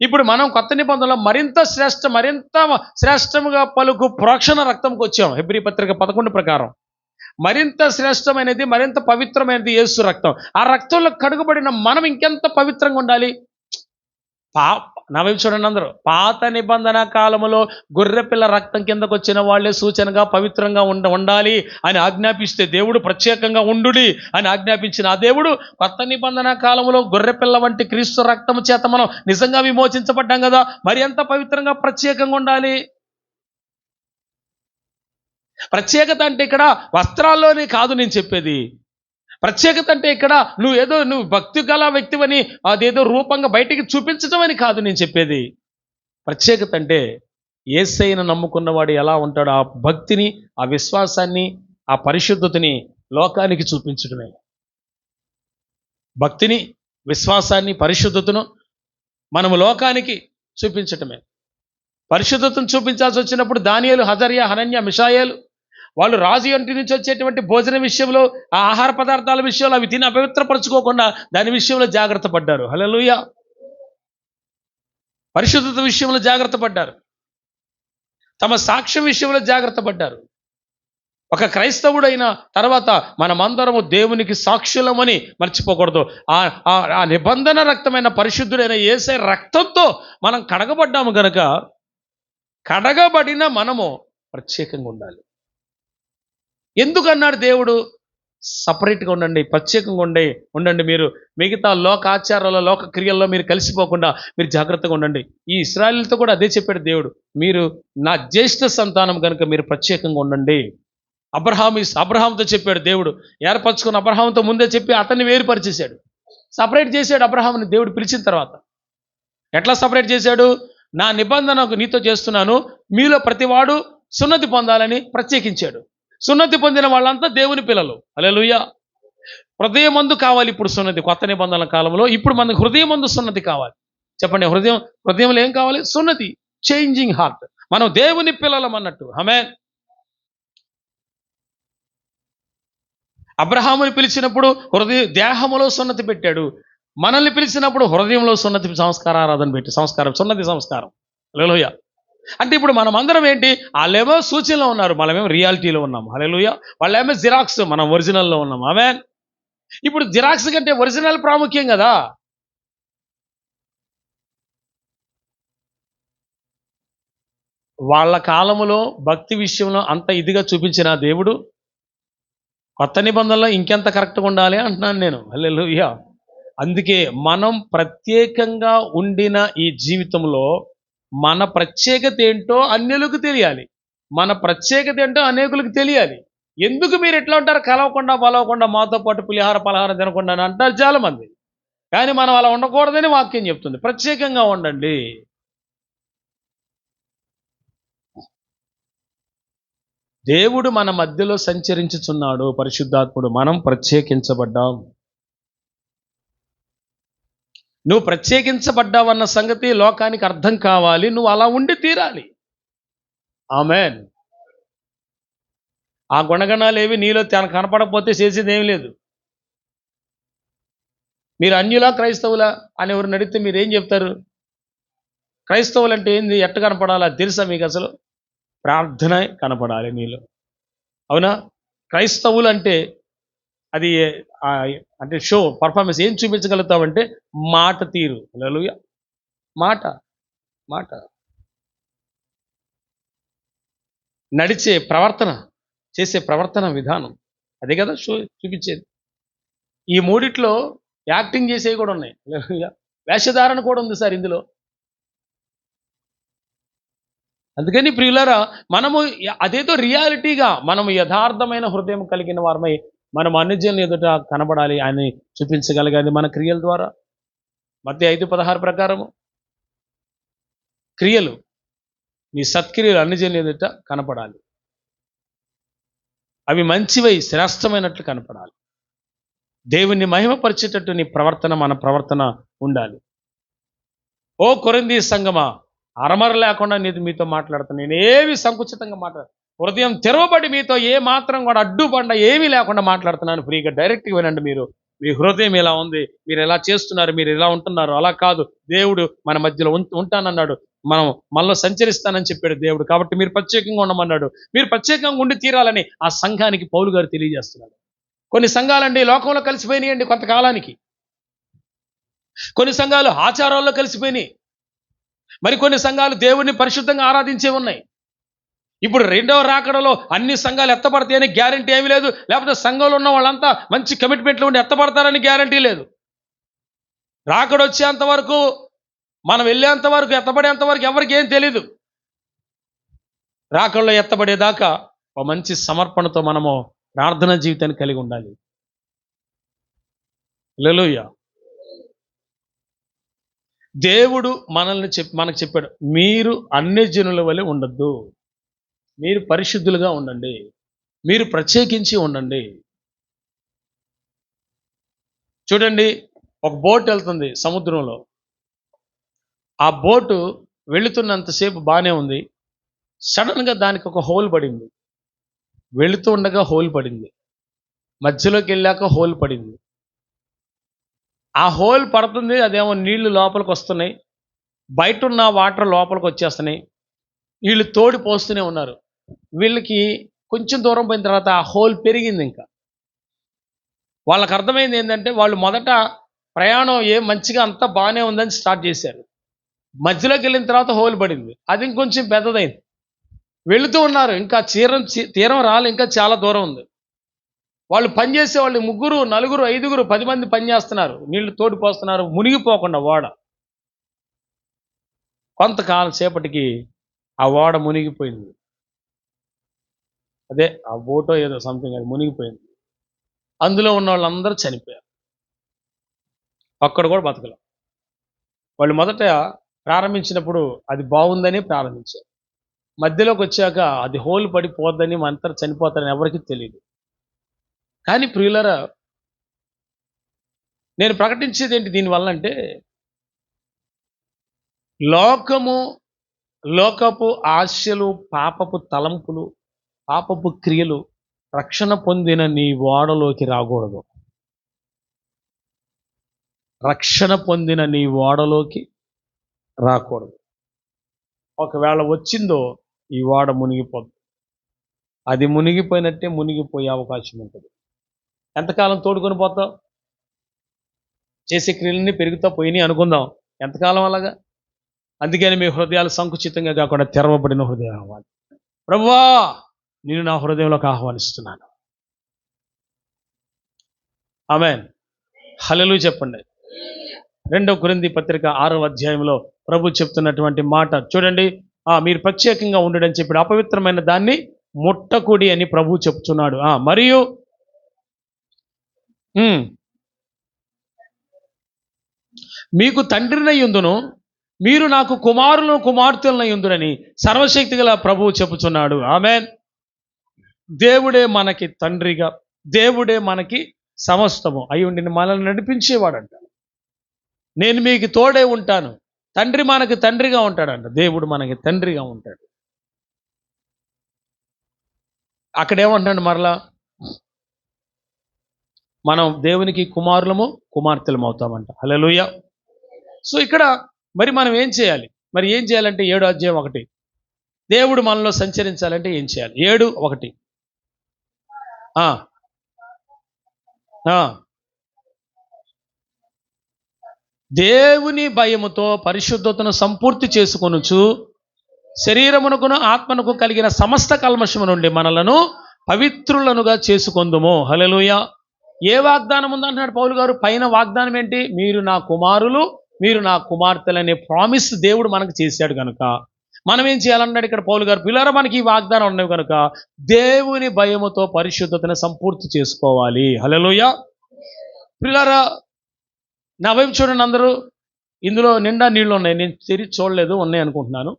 A: ఇప్పుడు మనం కొత్త నిబంధనలో మరింత శ్రేష్టముగా పలుకు ప్రోక్షణ రక్తంకి వచ్చాం. హెబ్రీ పత్రిక 11 ప్రకారం మరింత శ్రేష్టమైనది, మరింత పవిత్రమైనది యేసు రక్తం. ఆ రక్తంలో కడుగుబడిన మనం ఇంకెంత పవిత్రంగా ఉండాలి? నా వైపు చూడండి అందరూ. పాత నిబంధన కాలంలో గొర్రెపిల్ల రక్తం కిందకు వచ్చిన వాళ్ళే సూచనగా పవిత్రంగా ఉండాలి అని ఆజ్ఞాపిస్తే, దేవుడు ప్రత్యేకంగా ఉండుడి అని ఆజ్ఞాపించిన ఆ దేవుడు కొత్త నిబంధన కాలంలో గొర్రెపిల్ల వంటి క్రీస్తు రక్తము చేత మనం నిజంగా విమోచించబడ్డాం కదా, మరి ఎంత పవిత్రంగా ప్రత్యేకంగా ఉండాలి? ప్రత్యేకత అంటే ఇక్కడ వస్త్రాల్లోనే కాదు నేను చెప్పేది. ప్రత్యేకత అంటే ఇక్కడ నువ్వు భక్తి గల వ్యక్తివని అదేదో రూపంగా బయటికి చూపించడం అని కాదు నేను చెప్పేది. ప్రత్యేకత అంటే యేసయ్యను నమ్ముకున్నవాడు ఎలా ఉంటాడో ఆ భక్తిని, ఆ విశ్వాసాన్ని, ఆ పరిశుద్ధతని లోకానికి చూపించడమే. భక్తిని, విశ్వాసాన్ని, పరిశుద్ధతను మనము లోకానికి చూపించటమే. పరిశుద్ధతను చూపించాల్సి వచ్చినప్పుడు దానియేలు, హజర్యా, హనన్యా, మిషాయేలు వాళ్ళు రాజు ఇంటి నుంచి వచ్చేటువంటి భోజన విషయంలో, ఆ ఆహార పదార్థాల విషయంలో అవి తిని అపవిత్రపరచుకోకుండా దాని విషయంలో జాగ్రత్త పడ్డారు. హల్లెలూయా. పరిశుద్ధత విషయంలో జాగ్రత్త పడ్డారు. తమ సాక్ష్యం విషయంలో జాగ్రత్త పడ్డారు. ఒక క్రైస్తవుడైన తర్వాత మనమందరము దేవునికి సాక్షులమని మర్చిపోకూడదు. ఆ నిబంధన రక్తమైన పరిశుద్ధుడైన యేసయ్య రక్తంతో మనం కడగబడ్డాము గనక కడగబడిన మనము ప్రత్యేకంగా ఉండాలి. ఎందుకన్నాడు దేవుడు? సపరేట్గా ఉండండి, ప్రత్యేకంగా ఉండండి. మీరు మిగతా లోక ఆచారాల్లో లోక క్రియల్లో మీరు కలిసిపోకుండా మీరు జాగ్రత్తగా ఉండండి. ఈ ఇశ్రాయేలుతో కూడా అదే చెప్పాడు దేవుడు. మీరు నా జ్యేష్ఠ సంతానం కనుక మీరు ప్రత్యేకంగా ఉండండి. అబ్రహాంతో చెప్పాడు దేవుడు. ఏర్పరచుకున్న అబ్రహాంతో ముందే చెప్పి అతన్ని వేరుపరిచేశాడు, సపరేట్ చేశాడు. అబ్రహాంని దేవుడు పిలిచిన తర్వాత ఎట్లా సపరేట్ చేశాడు? నా నిబంధనకు నీతో చేస్తున్నాను, మీలో ప్రతివాడు సున్నతి పొందాలని ప్రత్యేకించాడు. సున్నతి పొందిన వాళ్ళంతా దేవుని పిల్లలు. హల్లెలూయా. హృదయమందు కావాలి ఇప్పుడు సున్నతి. కొత్త నిబంధనల కాలంలో ఇప్పుడు మనకు హృదయమందు సున్నతి కావాలి. చెప్పండి, హృదయంలో ఏం కావాలి? సున్నతి, చేంజింగ్ హార్ట్. మనం దేవుని పిల్లలం అన్నట్టు. ఆమేన్. అబ్రహాముని పిలిచినప్పుడు దేహములో సున్నతి పెట్టాడు. మనల్ని పిలిచినప్పుడు హృదయంలో సున్నతి సంస్కారారాధన పెట్టి సున్నతి సంస్కారం. హల్లెలూయా. అంటే ఇప్పుడు మనం అందరం ఏంటి? వాళ్ళేమో సూచనలో ఉన్నారు, మనమేమో రియాలిటీలో ఉన్నాం. హల్లెలూయా. వాళ్ళేమో జిరాక్స్, మనం ఒరిజినల్లో ఉన్నాం. ఆమేన్. ఇప్పుడు జిరాక్స్ కంటే ఒరిజినల్ ప్రాముఖ్యం కదా. వాళ్ళ కాలములో భక్తి విషయంలో అంత ఇదిగా చూపించిన దేవుడు కొత్త నిబంధనలో ఇంకెంత కరెక్ట్గా ఉండాలి అంటున్నాను నేను. హల్లెలూయా. అందుకే మనం ప్రత్యేకంగా ఉండిన ఈ జీవితంలో మన ప్రత్యేకత ఏంటో అన్యులకు తెలియాలి, మన ప్రత్యేకత ఏంటో అనేకులకు తెలియాలి. ఎందుకు మీరు ఎట్లా ఉంటారు? కలవకుండా పలవకుండా మాతో పాటు పలహారం తినకుండా అని అంటారు చాలా మంది. కానీ మనం అలా ఉండకూడదని వాక్యం చెప్తుంది. ప్రత్యేకంగా ఉండండి. దేవుడు మన మధ్యలో సంచరించుచున్నాడు, పరిశుద్ధాత్ముడు. మనం ప్రత్యేకించబడ్డాం. నువ్వు ప్రత్యేకించబడ్డావన్న సంగతి లోకానికి అర్థం కావాలి. నువ్వు అలా ఉండి తీరాలి. ఆమేన్. ఆ గుణగణాలు ఏవి నీలో కనపడకపోతే చేసేది ఏమి లేదు. మీరు అన్యులా క్రైస్తవులా అని ఎవరు అడిగితే మీరు ఏం చెప్తారు? క్రైస్తవులు అంటే ఏంది, ఎట్ట కనపడాలా తెలుసా మీకు? అసలు ప్రార్థన కనపడాలి నీలో. అవునా? క్రైస్తవులు అంటే అది అంటే షో పర్ఫార్మెన్స్ ఏం చూపించగలుగుతామంటే మాట తీరు. హల్లెలూయా. మాట నడిచే ప్రవర్తన, చేసే ప్రవర్తన విధానం, అదే కదా షో చూపించేది. ఈ మూడిట్లో యాక్టింగ్ చేసేవి కూడా ఉన్నాయి. హల్లెలూయా. వేషధారణ కూడా ఉంది సార్ ఇందులో. అందుకని ప్రియులారా, మనము అదేదో రియాలిటీగా మనము యథార్థమైన హృదయం కలిగిన వారమై మనం అన్యజనుల ఎదుట కనబడాలి అని చూపించగలగాలి మన క్రియల ద్వారా. మత్తయి 5:16 ప్రకారము క్రియలు, నీ సత్క్రియలు అన్యజనుల ఎదుట కనపడాలి. అవి మంచివై శ్రేష్టమైనట్లు కనపడాలి. దేవుణ్ణి మహిమపరిచేటట్టు నీ ప్రవర్తన, మన ప్రవర్తన ఉండాలి. ఓ కొరింథీ సంఘమా, అరమర లేకుండా మీతో మాట్లాడుతాను. నేను ఏమి సంకుచితంగా హృదయం తెరవబడి మీతో ఏ మాత్రం కూడా అడ్డుపడ్డ ఏమీ లేకుండా మాట్లాడుతున్నాను ఫ్రీగా. డైరెక్ట్గా వినండి. మీ హృదయం ఎలా ఉంది, మీరు ఎలా చేస్తున్నారు, మీరు ఎలా ఉంటున్నారు. అలా కాదు, దేవుడు మన మధ్యలో ఉంటానన్నాడు, మనలో సంచరిస్తానని చెప్పాడు దేవుడు. కాబట్టి మీరు ప్రత్యేకంగా ఉండమన్నాడు. మీరు ప్రత్యేకంగా ఉండి తీరాలని ఆ సంఘానికి పౌలు గారు తెలియజేస్తున్నాడు. కొన్ని సంఘాలండి లోకంలో కలిసిపోయినాయండి కొంతకాలానికి. కొన్ని సంఘాలు ఆచారాల్లో కలిసిపోయినాయి. మరికొన్ని సంఘాలు దేవుణ్ణి పరిశుద్ధంగా ఆరాధించే ఉన్నాయి. ఇప్పుడు రెండవ రాకడలో అన్ని సంఘాలు ఎత్తపడతాయని గ్యారంటీ ఏమీ లేదు. లేకపోతే సంఘంలో ఉన్న వాళ్ళంతా మంచి కమిట్మెంట్లో ఉండి ఎత్తపడతారని గ్యారంటీ లేదు. రాకడ వచ్చేంత వరకు, మనం వెళ్ళేంత వరకు, ఎత్తబడేంత వరకు ఎవరికి ఏం తెలీదు. రాకడలో ఎత్తబడేదాకా ఒక మంచి సమర్పణతో మనము ప్రార్థనా జీవితాన్ని కలిగి ఉండాలి. హల్లెలూయా. దేవుడు మనకు చెప్పాడు, మీరు అన్యజనుల వలె ఉండద్దు, మీరు పరిశుద్ధులుగా ఉండండి, మీరు ప్రత్యేకించి ఉండండి. చూడండి, ఒక బోట్ వెళ్తుంది సముద్రంలో. ఆ బోటు వెళుతున్నంతసేపు బాగానే ఉంది. సడన్గా దానికి ఒక హోల్ పడింది. వెళుతూ ఉండగా హోల్ పడింది, మధ్యలోకి వెళ్ళాక హోల్ పడింది. ఆ హోల్ పడుతుంది, అదేమో నీళ్లు లోపలికి వస్తున్నాయి, బయట ఉన్న వాటర్ లోపలికి వచ్చేస్తున్నాయి. వీళ్ళు తోడి పోస్తూనే ఉన్నారు. వీళ్ళకి కొంచెం దూరం పోయిన తర్వాత ఆ హోల్ పెరిగింది. ఇంకా వాళ్ళకి అర్థమైంది ఏంటంటే, వాళ్ళు మొదట ప్రయాణం మంచిగా అంతా బాగానే ఉందని స్టార్ట్ చేశారు. మధ్యలోకి వెళ్ళిన తర్వాత హోల్ పడింది. అది ఇంకొంచెం పెద్దదైంది. వెళుతూ ఉన్నారు. ఇంకా తీరం రాలి, ఇంకా చాలా దూరం ఉంది. వాళ్ళు పనిచేసే వాళ్ళు 3, 4, 5, 10 మంది పనిచేస్తున్నారు. నీళ్లు తోడిపోస్తున్నారు, మునిగిపోకుండా ఓడ. కొంతకాలం సేపటికి ఆ ఓడ మునిగిపోయింది. అదే ఆ బోటో ఏదో సంథింగ్, అది మునిగిపోయింది. అందులో ఉన్న వాళ్ళందరూ చనిపోయారు. ఒక్కడు కూడా బతకలే. వాళ్ళు మొదట ప్రారంభించినప్పుడు అది బాగుందని ప్రారంభించారు. మధ్యలోకి వచ్చాక అది హోల్ పడిపోద్దని, మనంతా చనిపోతారని ఎవరికీ తెలియదు. కానీ ప్రియులారా, నేను ప్రకటించేది ఏంటి దీనివల్ల అంటే, లోకపు ఆశలు, పాపపు తలంపులు, పాపపు క్రియలు రక్షణ పొందిన నీ ఓడలోకి రాకూడదు. రక్షణ పొందిన నీ ఓడలోకి రాకూడదు. ఒకవేళ వచ్చిందో ఈ ఓడ మునిగిపోద్ది. అది మునిగిపోయినట్టే మునిగిపోయే అవకాశం ఉంటుంది. ఎంతకాలం తోడుకొని పోతావు? చేసే క్రియలన్నీ పెరుగుతా పోయినాయి అనుకుందాం. ఎంతకాలం అలాగా? అందుకని మీ హృదయాలు సంకుచితంగా కాకుండా తెరవబడిన హృదయం అవ్వాలి. ప్రభువా, నేను నా హృదయంలోకి ఆహ్వానిస్తున్నాను. ఆమేన్. హల్లెలూయా చెప్పండి. 2 కొరింథీ పత్రిక 6వ అధ్యాయంలో ప్రభు చెప్తున్నటువంటి మాట చూడండి. మీరు ప్రత్యేకంగా ఉండడని చెప్పి అపవిత్రమైన దాన్ని ముట్టకుడి అని ప్రభు చెప్తున్నాడు. మరియు మీకు తండ్రినయ్యుందును, మీరు నాకు కుమారులను కుమార్తెలనయ్యుందునని సర్వశక్తి గల ప్రభువు చెప్పుచున్నాడు. ఆమేన్. దేవుడే మనకి తండ్రిగా, దేవుడే మనకి సమస్తము అయ్యుండి మనల్ని నడిపించేవాడంట. నేను మీకు తోడే ఉంటాను. తండ్రి మనకి తండ్రిగా ఉంటాడంట. దేవుడు మనకి తండ్రిగా ఉంటాడు. అక్కడేమంటాడు మరలా, మనం దేవునికి కుమారులము కుమార్తెలము అవుతామంట. హల్లెలూయా. సో ఇక్కడ మరి మనం ఏం చేయాలి? మరి ఏం చేయాలంటే 7వ అధ్యాయం 1, దేవుడు మనలో సంచరించాలంటే ఏం చేయాలి? 7:1 దేవుని భయముతో పరిశుద్ధతను సంపూర్తి చేసుకొనుచు శరీరమునకును ఆత్మనకు కలిగిన సమస్త కల్మషము నుండి మనలను పవిత్రులనుగా చేసుకొందుము. హల్లెలూయా. ఏ వాగ్దానం ఉందంటున్నాడు పౌలు గారు? పైన వాగ్దానం ఏంటి? మీరు నా కుమారులు, మీరు నా కుమార్తెలనే ప్రామిస్ దేవుడు మనకు చేశాడు కనుక మనం ఏం చేయాలన్నాడు ఇక్కడ పౌలు గారు? పిల్లరా, మనకి ఈ వాగ్దానం ఉన్నవి కనుక దేవుని భయముతో పరిశుద్ధతను సంపూర్తి చేసుకోవాలి. హల్లెలూయా. పిల్లరా, నా వైపు చూడండి అందరూ. ఇందులో నిండా నీళ్ళు ఉన్నాయి. నేను తెరిచి చూడలేదు, ఉన్నాయి అనుకుంటున్నాను.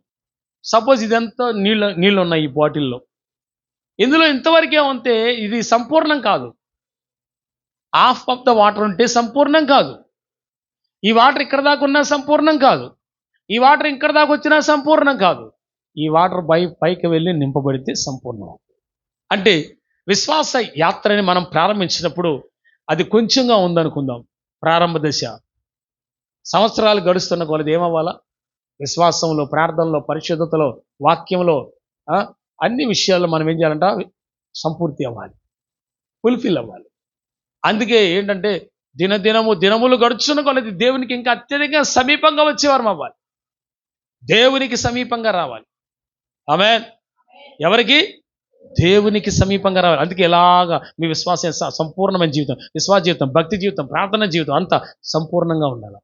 A: సపోజ్ ఇదంతా నీళ్ళు ఉన్నాయి ఈ బాటిల్లో. ఇందులో ఇంతవరకే ఉంటే ఇది సంపూర్ణం కాదు. హాఫ్ ఆఫ్ ద వాటర్ ఉంటే సంపూర్ణం కాదు. ఈ వాటర్ ఇక్కడ దాకా ఉన్నా సంపూర్ణం కాదు. ఈ వాటర్ ఇక్కడ దాకా వచ్చినా సంపూర్ణం కాదు. ఈ వాటర్ పైకి వెళ్ళి నింపబడితే సంపూర్ణం. అంటే విశ్వాస యాత్రని మనం ప్రారంభించినప్పుడు అది కొంచెంగా ఉందనుకుందాం. ప్రారంభ దశ. సంవత్సరాలు గడుస్తున్న కొలది ఏమవ్వాలా? విశ్వాసంలో, ప్రార్థనలో, పరిశుద్ధతలో, వాక్యంలో, అన్ని విషయాల్లో మనం ఏం చేయాలంట? సంపూర్తి అవ్వాలి, ఫుల్ఫిల్ అవ్వాలి. అందుకే ఏంటంటే దినములు గడుచున్న కొలది దేవునికి ఇంకా అత్యధికంగా సమీపంగా వచ్చేవారు అవ్వాలి. దేవునికి సమీపంగా రావాలి. ఆమేన్. ఎవరికి? దేవునికి సమీపంగా రావాలి. అందుకే ఎలాగా మీ విశ్వాసం సంపూర్ణమైన జీవితం, విశ్వాస జీవితం, భక్తి జీవితం, ప్రార్థన జీవితం అంతా సంపూర్ణంగా ఉండాలి.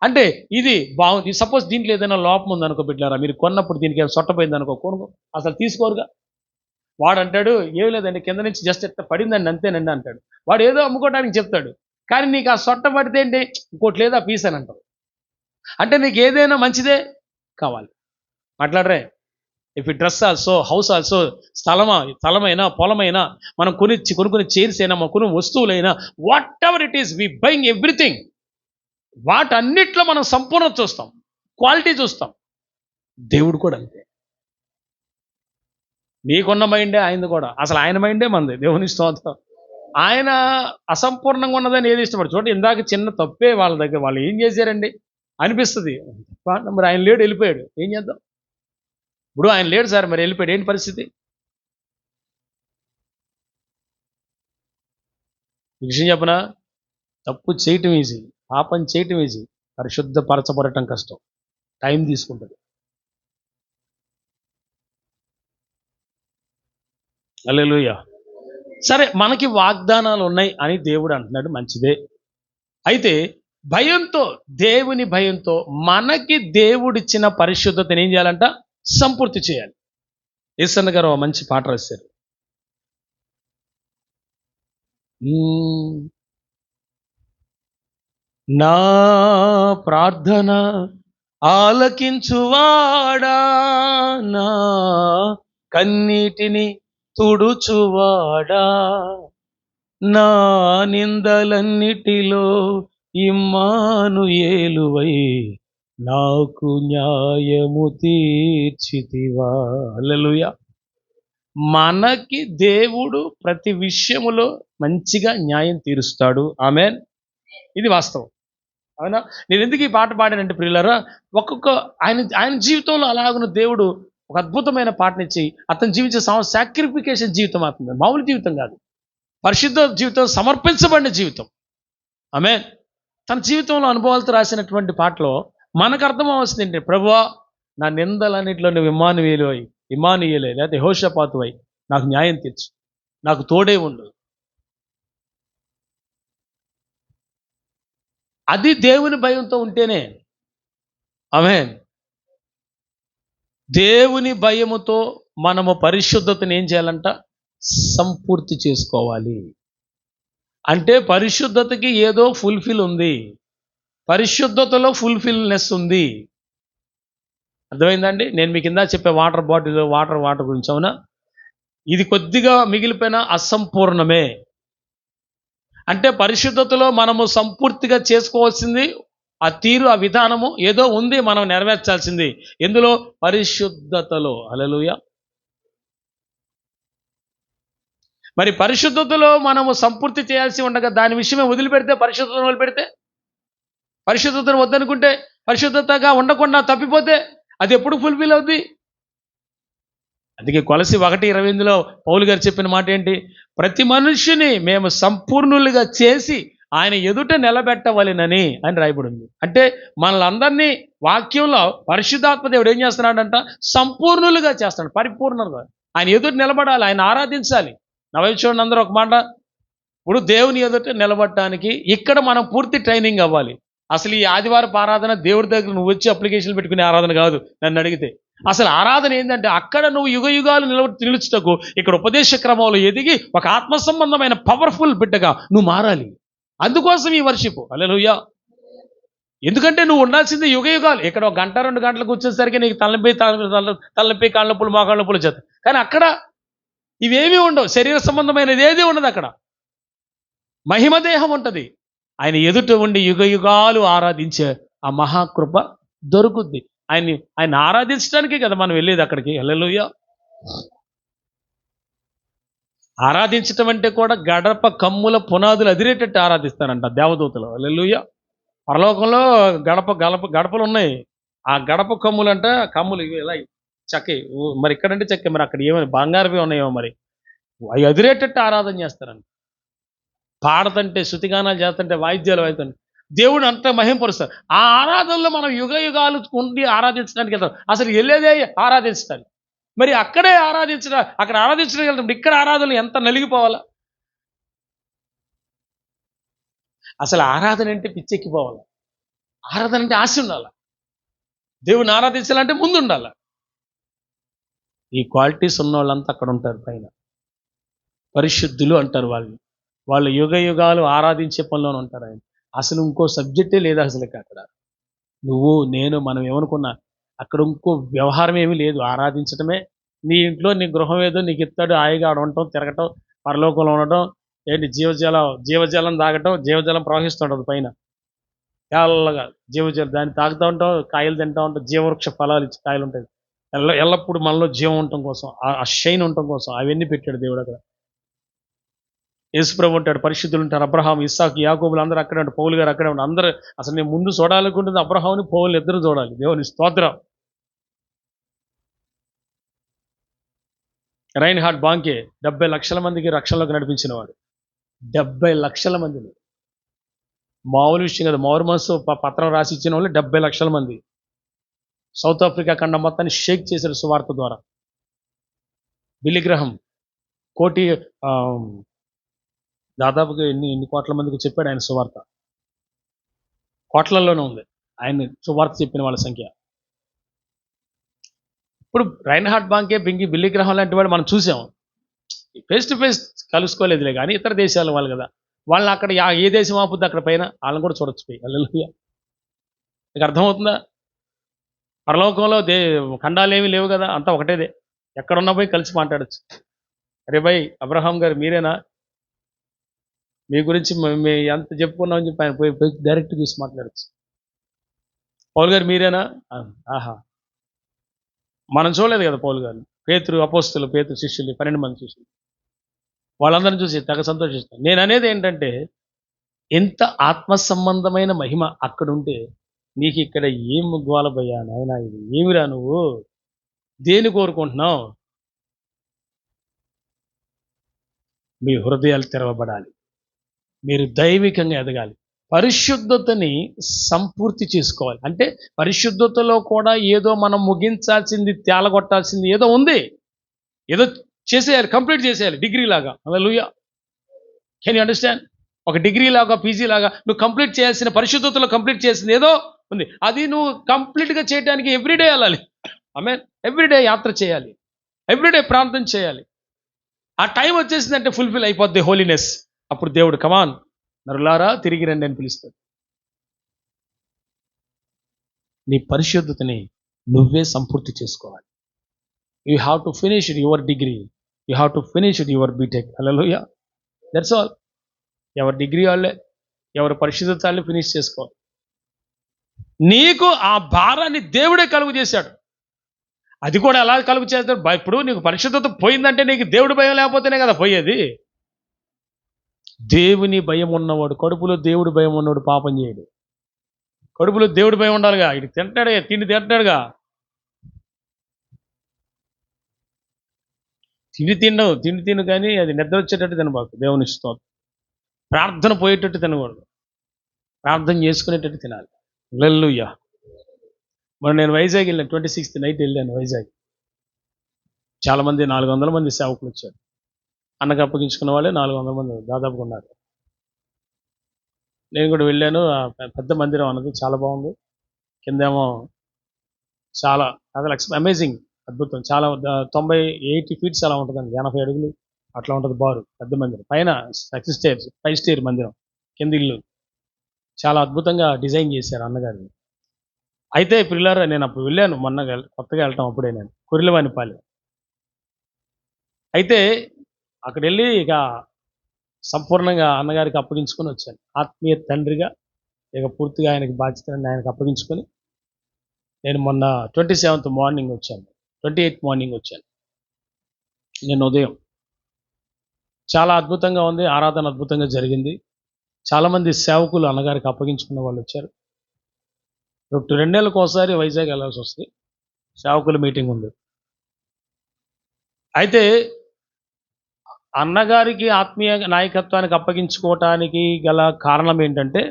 A: అంటే ఇది బాగుంది. సపోజ్ దీంట్లో ఏదైనా లోపం ఉందనుకో బిడ్డారా, మీరు కొన్నప్పుడు దీనికి ఏమైనా సొట్టపోయింది అనుకో, అసలు తీసుకోరుగా. వాడు అంటాడు, ఏం లేదండి, కింద నుంచి జస్ట్ ఎట్లా పడిందండి అంతేనండి అంటాడు. వాడు ఏదో అమ్ముకోవడానికి చెప్తాడు. కానీ నీకు ఆ సొట్ట పడితే ఏంటి, ఇంకోటి లేదా పీస్ అని అంటావు. అంటే నీకు ఏదైనా మంచిదే కావాలి. మాట్లాడరే. ఇఫ్ ఈ డ్రెస్ ఆల్సో, హౌస్ ఆల్సో, స్థలమైనా పొలమైనా, మనం కొనుక్కుని చైర్స్ అయినా, మనం కొను వస్తువులైనా, whatever it is, we buying everything. వాటన్నిట్లో మనం సంపూర్ణత చూస్తాం, క్వాలిటీ చూస్తాం. దేవుడు కూడా అంతే. నీకున్న మైండే ఆయనది కూడా. అసలు ఆయన మైండే మనది. దేవుని స్తోత్రం. ఆయన అసంపూర్ణంగా ఉన్నదని ఏది ఇష్టపడు. చూడండి, ఇందాక చిన్న తప్పే వాళ్ళ దగ్గర, వాళ్ళు ఏం చేశారండి అనిపిస్తుంది. మరి ఆయన లేడు, వెళ్ళిపోయాడు, ఏం చేద్దాం? ఇప్పుడు ఆయన లేడు సార్, మరి వెళ్ళిపోయాడు, ఏంటి పరిస్థితి? ఈ విషయం చెప్పనా, తప్పు చేయటం ఈజీ, పాపం చేయటం ఈజీ, పరిశుద్ధపరచబడటం కష్టం, టైం తీసుకుంటుంది. హల్లెలూయా. సరే, మనకి వాగ్దానాలు ఉన్నాయి అని దేవుడు అంటున్నాడు, మంచిదే. అయితే భయంతో, దేవుని భయంతో మనకి దేవుడిచ్చిన పరిశుద్ధతను ఏం చేయాలంట? సంపూర్తి చేయాలి. యేసన్న గారు ఒక మంచి పాట రాశారు. నా ప్రార్థన ఆలకించువాడా, నా కన్నీటిని తుడుచువాడా, నా నిందలన్నిటిలో ఇమ్మానుయేలువై నాకు న్యాయము తీర్చితివా. హల్లెలూయా. మనకి దేవుడు ప్రతి విషయములో మంచిగా న్యాయం తీరుస్తాడు. ఆమేన్. ఇది వాస్తవం, అవునా? నేను ఎందుకు ఈ పాట పాడానంటే ప్రియులారా, ఒక్కొక్క ఆయన జీవితంలో అలాగున్న దేవుడు ఒక అద్భుతమైన పాటనిచ్చి అతను జీవించే సాక్రిఫికేషన్ జీవితం అవుతుంది, మామూలు జీవితం కాదు, పరిశుద్ధ జీవితం, సమర్పించబడిన జీవితం. ఆమేన్. తన జీవితంలో అనుభవాలతో రాసినటువంటి పాటలో మనకు అర్థం అవలసింది ఏంటి? ప్రభువా, నా నిందలన్నింటిలో నువ్వు ఇమ్మానుయేలే లేకపోతే యెహోషాపాతువై నాకు న్యాయం తీర్చు, నాకు తోడే ఉండు. అది దేవుని భయంతో ఉంటేనే. ఆమేన్. దేవుని భయముతో మనము పరిశుద్ధతను ఏం చేయాలంట? సంపూర్తి చేసుకోవాలి. అంటే పరిశుద్ధతకి ఏదో ఫుల్ఫిల్ ఉంది, పరిశుద్ధతలో ఫుల్ఫిల్నెస్ ఉంది. అర్థమైందండి? నేను మీకు కింద చెప్పే వాటర్ బాటిల్, వాటర్ గురించి, అవునా? ఇది కొద్దిగా మిగిలిపోయిన అసంపూర్ణమే. అంటే పరిశుద్ధతలో మనము సంపూర్తిగా చేసుకోవాల్సింది ఆ తీరు, ఆ విధానము ఏదో ఉంది, మనం నెరవేర్చాల్సింది. ఎందులో? పరిశుద్ధతలో. హల్లెలూయా. మరి పరిశుద్ధతలో మనము సంపూర్తి చేయాల్సి ఉండగా దాని విషయమే వదిలిపెడితే, పరిశుద్ధతను వదిలిపెడితే, పరిశుద్ధతను వద్దనుకుంటే, పరిశుద్ధతగా ఉండకుండా తప్పిపోతే అది ఎప్పుడు ఫుల్ఫిల్ అవుద్ది? అందుకే కొలసి 1:28 పౌలు గారు చెప్పిన మాట ఏంటి? ప్రతి మనుష్యుని మేము సంపూర్ణులుగా చేసి ఆయన ఎదుట నిలబెట్టవలెనని అని రాయబడింది. అంటే మనలందరినీ వాక్యంలో పరిశుద్ధాత్మ దేవుడు ఏం చేస్తున్నాడంట? సంపూర్ణులుగా చేస్తాడు, పరిపూర్ణంగా. ఆయన ఎదుట నిలబడాలి, ఆయన ఆరాధించాలి. నవైచూడండి అందరూ ఒక మాట. ఇప్పుడు దేవుని ఎదుట నిలబడటానికి ఇక్కడ మనం పూర్తి ట్రైనింగ్ అవ్వాలి. అసలు ఈ ఆదివారపు ఆరాధన దేవుడి దగ్గర నువ్వు వచ్చి అప్లికేషన్ పెట్టుకునే ఆరాధన కాదు నన్ను అడిగితే. అసలు ఆరాధన ఏంటంటే అక్కడ నువ్వు యుగ యుగాలు నిలుచుటకు ఇక్కడ ఉపదేశ క్రమంలో ఎదిగి ఒక ఆత్మ సంబంధమైన పవర్ఫుల్ బిడ్డగా నువ్వు మారాలి. అందుకోసం ఈ వర్షిప్. హల్లెలూయా. ఎందుకంటే నువ్వు ఉండాల్సింది యుగ యుగాలు. ఇక్కడ 1 గంట 2 గంటలకు వచ్చేసరికి నీకు తలనొప్పి కాళ్ళ నొప్పులు మోకాళ్ళ నొప్పులు చేత. కానీ అక్కడ ఇవేమీ ఉండవు, శరీర సంబంధమైనది ఏది ఉండదు. అక్కడ మహిమదేహం ఉంటుంది. ఆయన ఎదుట ఉండి యుగ యుగాలు ఆరాధించే ఆ మహాకృప దొరుకుద్ది. ఆయన ఆరాధించడానికే కదా మనం వెళ్ళేది అక్కడికి. హల్లెలూయా. ఆరాధించటం అంటే కూడా గడప కమ్ముల పునాదులు అదిరేటట్టు ఆరాధిస్తారంట దేవదూతలు. హల్లెలూయా. పరలోకంలో గడపలు ఉన్నాయి. ఆ గడప కమ్ములంట, కమ్ములు ఇవి ఇలా చక్కే. మరి ఇక్కడంటే చక్కే, మరి అక్కడ ఏమైనా బంగారమే ఉన్నాయేమో, మరి అవి అదిరేటట్టు ఆరాధన చేస్తారంట. పాడతంటే, శృతిగానాలు చేస్తుంటే, వాయిద్యాలు వాయిస్తుంటే దేవుడు అంత మహింపరుస్తారు. ఆ ఆరాధనలో మనం యుగ యుగాలు ఉండి ఆరాధించడానికి వెళ్తాం. అసలు వెళ్ళేదే ఆరాధించడానికి. మరి అక్కడే అక్కడ ఆరాధించడానికి వెళ్తాం. ఇక్కడ ఆరాధనలు ఎంత నలిగిపోవాలా? అసలు ఆరాధన అంటే పిచ్చెక్కిపోవాలి. ఆరాధన అంటే ఆశ ఉండాలి. దేవుని ఆరాధించాలంటే ముందు ఉండాలి. ఈ క్వాలిటీస్ ఉన్న వాళ్ళంతా అక్కడ ఉంటారు పైన. పరిశుద్ధులు అంటారు వాళ్ళు యుగ యుగాలు ఆరాధించే పనిలోనే ఉంటారు. ఆయన అసలు ఇంకో సబ్జెక్టే లేదు అసలు అక్కడ. నువ్వు నేను మనం ఏమనుకున్నా అక్కడ ఇంకో వ్యవహారం ఏమీ లేదు, ఆరాధించటమే. నీ ఇంట్లో నీ గృహం ఏదో నీకు ఇస్తాడు, హాయిగా ఆడ ఉండటం, తిరగటం, పరలోకంలో ఉండటం, ఏంటి జీవజలం తాగటం, జీవజలం ప్రవహిస్తుంటుంది పైన తెల్లగా. జీవజలం దాన్ని తాగుతూ ఉంటాం, కాయలు తింటూ ఉంటాం, జీవవృక్ష ఫలాలు ఇచ్చి కాయలు ఉంటాయి. ఎల్లప్పుడు మనలో జీవం ఉండటం కోసం, ఆ షైన్ ఉండటం కోసం అవన్నీ పెట్టాడు దేవుడు అక్కడ. యేసుప్రభు ఉంటాడు, పరిశుద్ధులు ఉంటారు, అబ్రహాం, ఇస్సాకు, యాకోబులు అందరూ అక్కడే ఉంటారు, పౌలు గారు అక్కడే ఉంటారు. అందరూ అసలు నేను ముందు చూడాలనుకుంటుంది అబ్రహాంని, పౌలుని ఇద్దరు చూడాలి. దేవుని స్తోత్రం. రైన్హార్డ్ బాంకే 70 లక్షల మందికి రక్షణలోకి నడిపించిన వాడు. 70 లక్షల మందిని. మామూలు విషయం కాదు. మౌర్మన్స్ పత్రం రాసి ఇచ్చిన వాళ్ళు 70 లక్షల మంది. సౌత్ ఆఫ్రికా ఖండం మొత్తాన్ని షేక్ చేశారు సువార్త ద్వారా. బిల్లీ గ్రహం కోటి దాదాపుగా ఎన్ని కోట్ల మందికి చెప్పాడు ఆయన సువార్త. కోట్లలోనే ఉంది ఆయన సువార్త చెప్పిన వాళ్ళ సంఖ్య. ఇప్పుడు రైన్హార్డ్ బాంకే, బిల్లీ గ్రహం లాంటి వాడు మనం చూసాం. ఫేస్ టు ఫేస్ కలుసుకోలేదులే కానీ ఇతర దేశాల వాళ్ళు కదా. వాళ్ళని అక్కడ ఏ దేశం ఆపుద్ది అక్కడ పైన వాళ్ళని కూడా చూడొచ్చు పోయి. హల్లెలూయా. నీకు అర్థమవుతుందా? పరలోకంలో ఖండాలు ఏమీ లేవు కదా, అంతా ఒకటేదే. ఎక్కడున్నా పోయి కలిసి మాట్లాడచ్చు. అరే భయ్ అబ్రహాం గారు మీరేనా, మీ గురించి ఎంత చెప్పుకున్నామని చెప్పి ఆయన పోయి డైరెక్ట్ చూసి మాట్లాడచ్చు. పౌలు గారు మీరేనా, ఆహా. మనం చూడలేదు కదా పౌలు గారిని. పేతురు అపోస్తులు, పేతురు శిష్యులు, 12 మంది శిష్యులు, వాళ్ళందరిని చూసి తెగ సంతోషిస్తాను. నేను అనేది ఏంటంటే, ఎంత ఆత్మ సంబంధమైన మహిమ అక్కడుంటే నీకు ఇక్కడ ఏం గోలబయ్యా నాయనా, ఇది ఏమిరా, నువ్వు దేని కోరుకుంటున్నావు? మీ హృదయాలు తెరవబడాలి, మీరు దైవికంగా ఎదగాలి, పరిశుద్ధతని సంపూర్తి చేసుకోవాలి. అంటే పరిశుద్ధతలో కూడా ఏదో మనం ముగించాల్సింది, తేలగొట్టాల్సింది ఏదో ఉంది, ఏదో చేసేయాలి, కంప్లీట్ చేసేయాలి. డిగ్రీ లాగా. హల్లెలూయా. Can you understand? ఒక డిగ్రీ లాగా, పీజీ లాగా నువ్వు కంప్లీట్ చేయాల్సిన, పరిశుద్ధతలో కంప్లీట్ చేయాల్సింది ఏదో ఉంది. అది నువ్వు కంప్లీట్గా చేయడానికి ఎవ్రీడే వెళ్ళాలి. ఆమేన్. ఎవ్రీడే యాత్ర చేయాలి, ఎవ్రీడే ప్రార్థన చేయాలి. ఆ టైం వచ్చేసిందంటే ఫుల్ఫిల్ అయిపోద్ది హోలీనెస్. అప్పుడు దేవుడు కమాన్ నరులారా తిరిగి రండి అని పిలుస్తాడు. నీ పరిశుద్ధతని నువ్వే సంపూర్తి చేసుకోవాలి. You have to finish your degree, you have to finish your BTech. Hallelujah. That's all. ఎవరి డిగ్రీ వాళ్ళే, ఎవరి పరిశుద్ధత వాళ్ళే ఫినిష్ చేసుకోవాలి. నీకు ఆ భారాన్ని దేవుడే కలుగు చేశాడు. అది కూడా ఎలా కలుగు చేస్తాడు? ఇప్పుడు నీకు పరిశుద్ధత పోయిందంటే నీకు దేవుడి భయం లేకపోతేనే కదా పోయేది. దేవుని భయం ఉన్నవాడు, కడుపులో దేవుడి భయం ఉన్నవాడు పాపం చేయడు. కడుపులో దేవుడి భయం ఉండాలిగా. ఇటు తింటాడుగా, తిండి తింటాడుగా. తిండి తిను కానీ అది నిద్ర వచ్చేటట్టు తినబాకు. దేవుని స్తోత్రం. ప్రార్థన పోయేటట్టు తినకూడదు, ప్రార్థన చేసుకునేటట్టు తినాలి. హల్లెలూయా. మరి నేను వైజాగ్ వెళ్ళాను, 26th నైట్ వెళ్ళాను వైజాగ్. చాలామంది 400 మంది సేవకులు వచ్చారు. అన్నకు అప్పగించుకున్న వాళ్ళే 400 మంది దాదాపుగా ఉన్నారు. నేను కూడా వెళ్ళాను. పెద్ద మందిరం అన్నది చాలా బాగుంది. కిందేమో చాలా అసలు అమేజింగ్, అద్భుతం. చాలా 80 ఫీట్స్ అలా ఉంటుందండి, 80 అడుగులు అట్లా ఉంటుంది బారు, పెద్ద మందిరం. పైన 6 స్టేర్స్, 5 స్టేర్ మందిరం, కింద ఇల్లు. చాలా అద్భుతంగా డిజైన్ చేశారు అన్నగారిని. అయితే పిల్లరా, నేను అప్పుడు వెళ్ళాను, మొన్న కొత్తగా వెళ్ళటం అప్పుడే నేను కురిలవానిపాలెం. అయితే అక్కడ వెళ్ళి ఇక సంపూర్ణంగా అన్నగారికి అప్పగించుకొని వచ్చాను. ఆత్మీయ తండ్రిగా ఇక పూర్తిగా ఆయనకి బాధ్యతని ఆయనకు అప్పగించుకొని నేను మొన్న 27th మార్నింగ్ వచ్చాను, 28th మార్నింగ్ వచ్చాను. నేను ఉదయం చాలా అద్భుతంగా ఉంది, ఆరాధన అద్భుతంగా జరిగింది. చాలామంది సేవకులు అన్నగారికి అప్పగించుకున్న వాళ్ళు వచ్చారు. 2 నెలలకు ఒకసారి వైజాగ్ వెళ్ళాల్సి వస్తుంది, సేవకుల మీటింగ్ ఉంది. అయితే అన్నగారికి ఆత్మీయ నాయకత్వానికి అప్పగించుకోవటానికి గల కారణం ఏంటంటే,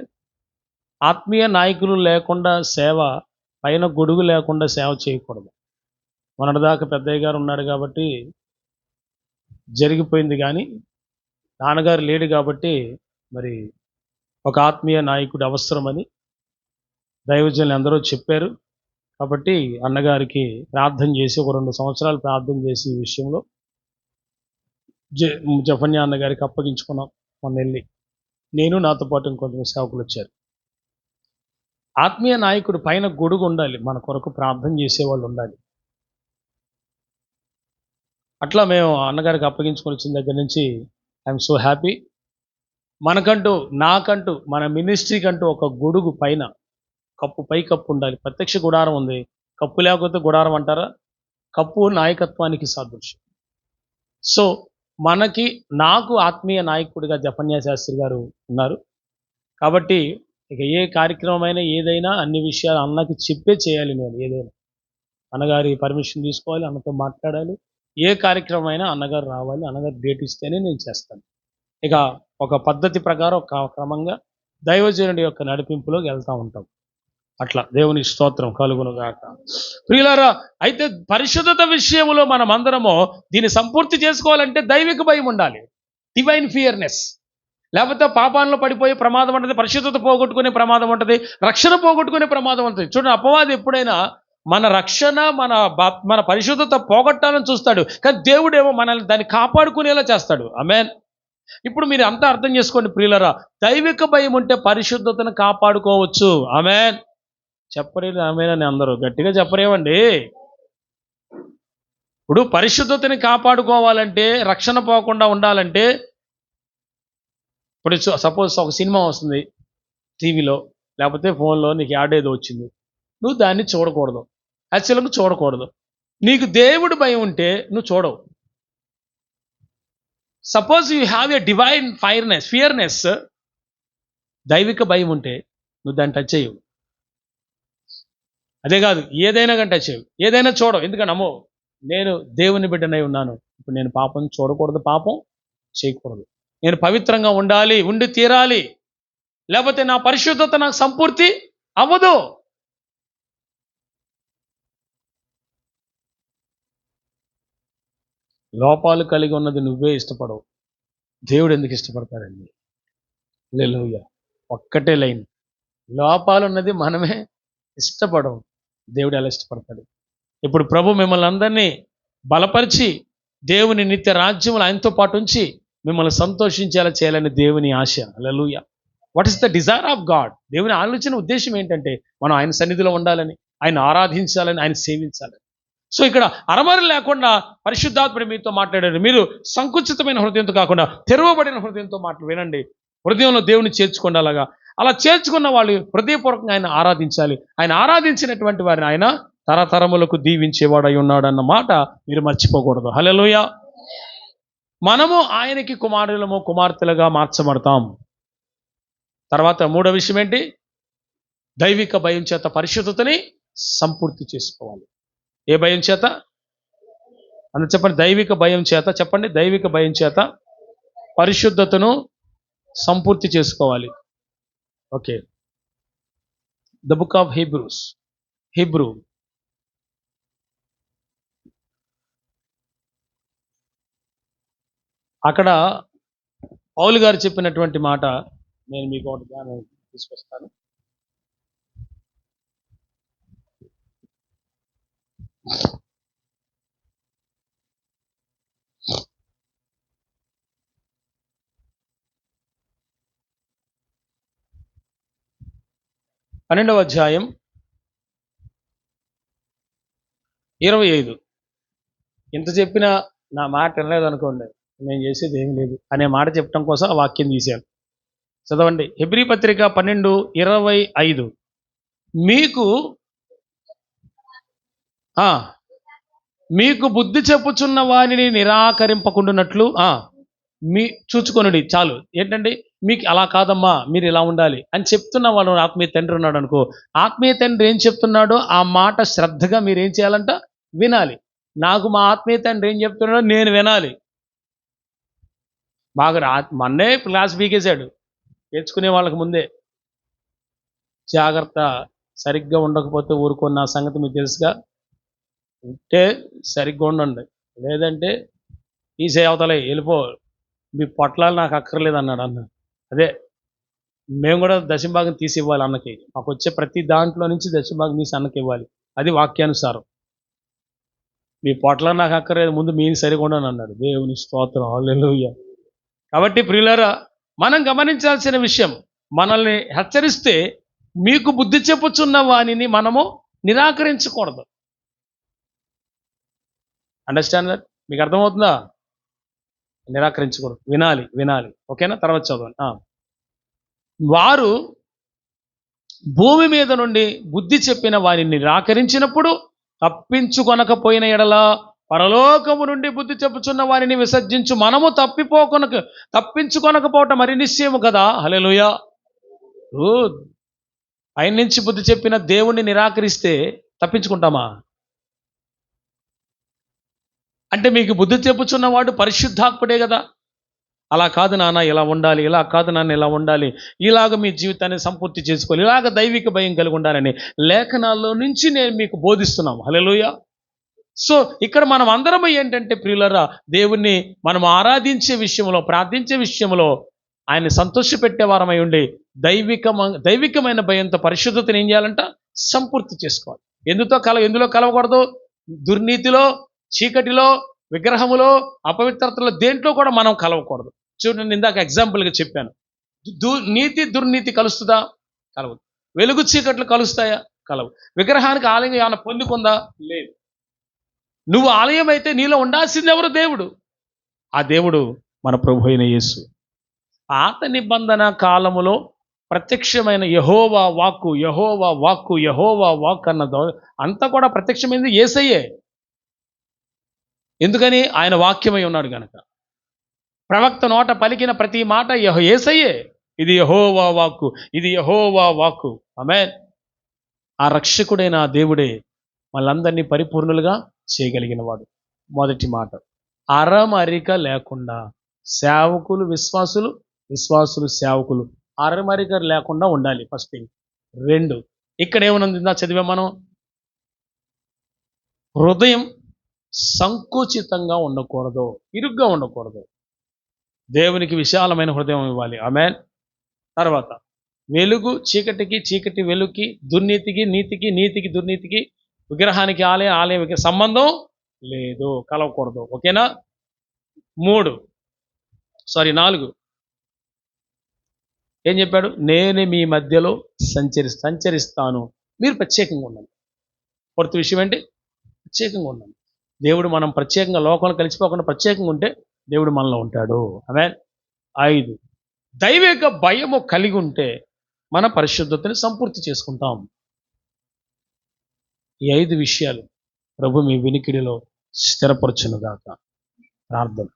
A: ఆత్మీయ నాయకులు లేకుండా సేవ, పైన గొడుగు లేకుండా సేవ చేయకూడదు. మొన్నటిదాకా పెద్దయ్య గారు ఉన్నాడు కాబట్టి జరిగిపోయింది, కానీ నాన్నగారు లేడు కాబట్టి మరి ఒక ఆత్మీయ నాయకుడు అవసరమని దైవజనులు అందరూ చెప్పారు. కాబట్టి అన్నగారికి ప్రార్థన చేసి ఒక 2 సంవత్సరాలు ప్రార్థన చేసి ఈ విషయంలో జఫన్యా అన్నగారికి అప్పగించుకున్నాం. మొన్న వెళ్ళి నేను, నాతో పాటు ఇంకొంతమంది సేవకులు వచ్చారు. ఆత్మీయ నాయకుడు పైన గొడుగు ఉండాలి, మన కొరకు ప్రార్థన చేసేవాళ్ళు ఉండాలి. అట్లా మేము అన్నగారికి అప్పగించుకొని వచ్చిన దగ్గర నుంచి ఐఎమ్ సో హ్యాపీ. మనకంటూ, నాకంటూ, మన మినిస్ట్రీకంటూ ఒక గొడుగు పైన కప్పు, పై కప్పు ఉండాలి. ప్రత్యక్ష గుడారం ఉంది, కప్పు లేకపోతే గుడారం అంటారా? కప్పు నాయకత్వానికి సాదృశ్యం. సో నాకు ఆత్మీయ నాయకుడిగా జఫన్యా శాస్త్రి గారు ఉన్నారు. కాబట్టి ఇక ఏ కార్యక్రమమైనా ఏదైనా అన్ని విషయాలు అన్నకి చెప్పే చేయాలి. నేను ఏదైనా అన్నగారి పర్మిషన్ తీసుకోవాలి, అన్నతో మాట్లాడాలి. ఏ కార్యక్రమం అయినా అన్నగారు రావాలి, అన్నగారు డేట్ ఇస్తేనే నేను చేస్తాను. ఇక ఒక పద్ధతి ప్రకారం ఒక క్రమంగా దైవజనుడి యొక్క నడిపింపులోకి వెళ్తూ ఉంటాం. అట్లా దేవుని స్తోత్రం కలుగును గాక. ప్రియులారా, అయితే పరిశుద్ధత విషయంలో మనం అందరము దీన్ని సంపూర్తి చేసుకోవాలంటే దైవిక భయం ఉండాలి, డివైన్ ఫియర్నెస్. లేకపోతే పాపాలలో పడిపోయే ప్రమాదం ఉంటుంది, పరిశుద్ధత పోగొట్టుకునే ప్రమాదం ఉంటుంది, రక్షణ పోగొట్టుకునే ప్రమాదం ఉంటుంది. చూడండి, అపవాది ఎప్పుడైనా మన రక్షణ, మన పరిశుద్ధత పోగొట్టాలని చూస్తాడు, కానీ దేవుడేమో మనల్ని దాన్ని కాపాడుకునేలా చేస్తాడు. ఆమేన్. ఇప్పుడు మీరు అంతా అర్థం చేసుకోండి ప్రియులరా, దైవిక భయం ఉంటే పరిశుద్ధతను కాపాడుకోవచ్చు. ఆమేన్. చెప్పలేదు ఆమేన్ అని అందరూ గట్టిగా చెప్పరేమండి. ఇప్పుడు పరిశుద్ధతని కాపాడుకోవాలంటే, రక్షణ పోకుండా ఉండాలంటే, ఇప్పుడు సపోజ్ ఒక సినిమా వస్తుంది టీవీలో లేకపోతే ఫోన్లో, నీకు యాడ్ ఏదో వచ్చింది, నువ్వు దాన్ని చూడకూడదు, యాక్చువల్గా చూడకూడదు. నీకు దేవుడు భయం ఉంటే నువ్వు చూడవు. Suppose you have a divine fearness, దైవిక భయం ఉంటే నువ్వు దాన్ని టచ్ చేయవు. అదే కాదు, ఏదైనా కానీ టచ్ చేయవు, ఏదైనా చూడవు. ఎందుకంటే అమ్మో, నేను దేవుని బిడ్డనై ఉన్నాను, ఇప్పుడు నేను పాపం చూడకూడదు, పాపం చేయకూడదు, నేను పవిత్రంగా ఉండాలి, ఉండి తీరాలి, లేకపోతే నా పరిశుద్ధత నాకు సంపూర్తి అవ్వదు. లోపాలు కలిగి ఉన్నది నువ్వే ఇష్టపడవు, దేవుడు ఎందుకు ఇష్టపడతాడండి? హల్లెలూయా. ఒక్కటే లైన్, లోపాలు ఉన్నది మనమే ఇష్టపడవు, దేవుడు ఎలా ఇష్టపడతాడు? ఇప్పుడు ప్రభు మిమ్మల్ని అందరినీ బలపరిచి దేవుని నిత్య రాజ్యములు ఆయనతో పాటు ఉంచి మిమ్మల్ని సంతోషించేలా చేయాలని దేవుని ఆశ. హల్లెలూయా. What is the desire of God? దేవుని ఆలోచన ఉద్దేశం ఏంటంటే మనం ఆయన సన్నిధిలో ఉండాలని, ఆయన ఆరాధించాలని, ఆయన సేవించాలని. సో ఇక్కడ అరమర లేకుండా పరిశుద్ధాత్ముడు మీతో మాట్లాడాడు. మీరు సంకుచితమైన హృదయంతో కాకుండా తెరవబడిన హృదయంతో వినండి. హృదయంలో దేవుని చేర్చుకోండి. అలా చేర్చుకున్న వాళ్ళు హృదయపూర్వకంగా ఆయన ఆరాధించాలి. ఆయన ఆరాధించినటువంటి వారిని ఆయన తరతరములకు దీవించేవాడై ఉన్నాడన్న మాట మీరు మర్చిపోకూడదు. హల్లెలూయా. మనము ఆయనకి కుమారులము, కుమార్తెలుగా మార్చబడతాం. తర్వాత మూడో విషయం ఏంటి? దైవిక భయం చేత పరిశుద్ధతని సంపూర్తి చేసుకోవాలి. ఏ భయం చేత? అందుకు చెప్పండి, దైవిక భయం చేత. చెప్పండి, దైవిక భయం చేత పరిశుద్ధతను సంపూర్తి చేసుకోవాలి. Okay, the book of Hebrew అక్కడ పౌలు గారు చెప్పినటువంటి మాట నేను మీకు ఒకటి జ్ఞానం తీసుకొస్తాను. పన్నెండవ అధ్యాయం 25. ఇంత చెప్పినా నా మాట వినలేదు అనుకోండి, నేను చేసేది ఏం లేదు అనే మాట చెప్పడం కోసం ఆ వాక్యం తీశాను. చదవండి, హెబ్రీ పత్రిక 12:25. మీకు బుద్ధి చెప్పుచున్న వారిని నిరాకరింపకుండానట్లు మీ చూచుకొనుడి. చాలు. ఏంటండి, మీకు అలా కాదమ్మా, మీరు ఇలా ఉండాలి అని చెప్తున్న వాళ్ళు ఆత్మీయ తండ్రి ఉన్నాడు అనుకో, ఆత్మీయ తండ్రి ఏం చెప్తున్నాడో ఆ మాట శ్రద్ధగా మీరు ఏం చేయాలంట? వినాలి. నాకు మా ఆత్మీయ తండ్రి ఏం చెప్తున్నాడో నేను వినాలి. బాగా మొన్నే క్లాస్ బీకేశాడు నేర్చుకునే వాళ్ళకి ముందే. జాగ్రత్త, సరిగ్గా ఉండకపోతే ఊరుకున్న సంగతి మీకు తెలుసుగా. ఉంటే సరిగ్గా ఉండండి, లేదంటే తీసే అవతలే వెళ్ళిపో, మీ పొట్లాలు నాకు అక్కర్లేదు అన్నాడు. అదే మేము కూడా దశంభాగం తీసి ఇవ్వాలి అన్నకి. మాకు వచ్చే ప్రతి దాంట్లో నుంచి దశంభాగం తీసి అన్నకి ఇవ్వాలి. అది వాక్యానుసారం. మీ పొట్లాలు నాకు అక్కర్లేదు, ముందు మీరు సరిగా ఉండను అన్నాడు. దేవుని స్తోత్రం. హల్లెలూయా. కాబట్టి ప్రియులారా, మనం గమనించాల్సిన విషయం, మనల్ని హెచ్చరిస్తే మీకు బుద్ధి చెప్పుచున్న వానిని మనము నిరాకరించకూడదు. Understand that? మీకు అర్థమవుతుందా? నిరాకరించకూడదు, వినాలి. ఓకేనా? తర్వాత చదవండి. వారు భూమి మీద నుండి బుద్ధి చెప్పిన వారిని నిరాకరించినప్పుడు తప్పించుకొనకపోయిన ఎడల పరలోకము నుండి బుద్ధి చెప్పుచున్న వారిని విసర్జించు మనము తప్పించుకొనకపోవటం మరి నిశ్చయము కదా. హల్లెలూయా. ఆయన నుంచి బుద్ధి చెప్పిన దేవుణ్ణి నిరాకరిస్తే తప్పించుకుంటామా? అంటే మీకు బుద్ధి చెప్పుచున్నవాడు పరిశుద్ధాత్ముడే కదా. అలా కాదు నాన్న ఇలా ఉండాలి, ఇలా కాదు నాన్న ఇలా ఉండాలి, ఇలాగ మీ జీవితాన్ని సంపూర్తి చేసుకోవాలి, ఇలాగ దైవిక భయం కలిగి ఉండాలని లేఖనాల్లో నుంచి నేను మీకు బోధిస్తున్నాం. హల్లెలూయా. సో ఇక్కడ మనం అందరం ఏంటంటే ప్రియులరా, దేవుణ్ణి మనం ఆరాధించే విషయంలో, ప్రార్థించే విషయంలో ఆయన్ని సంతోషపెట్టే వారమై ఉండి దైవికమైన భయంతో పరిశుద్ధతను ఏం చేయాలంట? సంపూర్తి చేసుకోవాలి. ఎందులో కలవకూడదు? దుర్నీతిలో, చీకటిలో, విగ్రహములో, అపవిత్రతలో దేంట్లో కూడా మనం కలవకూడదు. చూడండి, ఇందాక ఎగ్జాంపుల్గా చెప్పాను. నీతి దుర్నీతి కలుస్తుందా? కలవదు. వెలుగు చీకట్లు కలుస్తాయా? కలవు. విగ్రహానికి ఆలయం ఏమైనా పొందుకుందా? లేదు. నువ్వు ఆలయం అయితే నీలో ఉండాల్సింది ఎవరు? దేవుడు. ఆ దేవుడు మన ప్రభు అయిన యేసు. పాత నిబంధన కాలములో ప్రత్యక్షమైన యెహోవా వాక్కు, యెహోవా వాక్కు, యెహోవా వాక్ అన్నదో అంతా కూడా ప్రత్యక్షమైంది యేసయ్యే. ఎందుకని? ఆయన వాక్యమై ఉన్నాడు గనక. ప్రవక్త నోట పలికిన ప్రతి మాట యేసయ్యే. ఇది యెహోవా వాక్కు, ఇది యెహోవా వాక్కు. ఆమేన్. ఆ రక్షకుడైన ఆ దేవుడే వాళ్ళందరినీ పరిపూర్ణులుగా చేయగలిగిన వాడు. మొదటి మాట, అరమరిక లేకుండా సేవకులు విశ్వాసులు, విశ్వాసులు సేవకులు అరమరిక లేకుండా ఉండాలి. First thing. 2, ఇక్కడ ఏమనుంది? చదివాం మనం. హృదయం సంకుచితంగా ఉండకూడదు, ఇరుగ్గా ఉండకూడదు. దేవునికి విశాలమైన హృదయం ఇవ్వాలి. ఆమేన్. తర్వాత వెలుగు చీకటికి, చీకటి వెలుగుకి, దుర్నీతికి నీతికి, నీతికి దుర్నీతికి, విగ్రహానికి ఆలయం సంబంధం లేదు, కలవకూడదు. ఓకేనా? 4 ఏం చెప్పాడు? నేను మీ మధ్యలో సంచరిస్తాను, మీరు ప్రత్యేకంగా ఉండండి. పూర్తి విషయం ఏంటి? ప్రత్యేకంగా ఉండండి. దేవుడు మనం ప్రత్యేకంగా లోకంలో కలిసిపోకుండా ప్రత్యేకంగా ఉంటే దేవుడు మనలో ఉంటాడు. ఆమేన్. 5, దైవిక భయము కలిగి ఉంటే మన పరిశుద్ధతని సంపూర్తి చేసుకుంటాం. ఈ 5 విషయాలు ప్రభు మీ వినికిడిలో స్థిరపరచునుగాక. ప్రార్థన.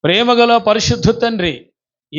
A: ప్రేమగల పరిశుద్ధ తండ్రి,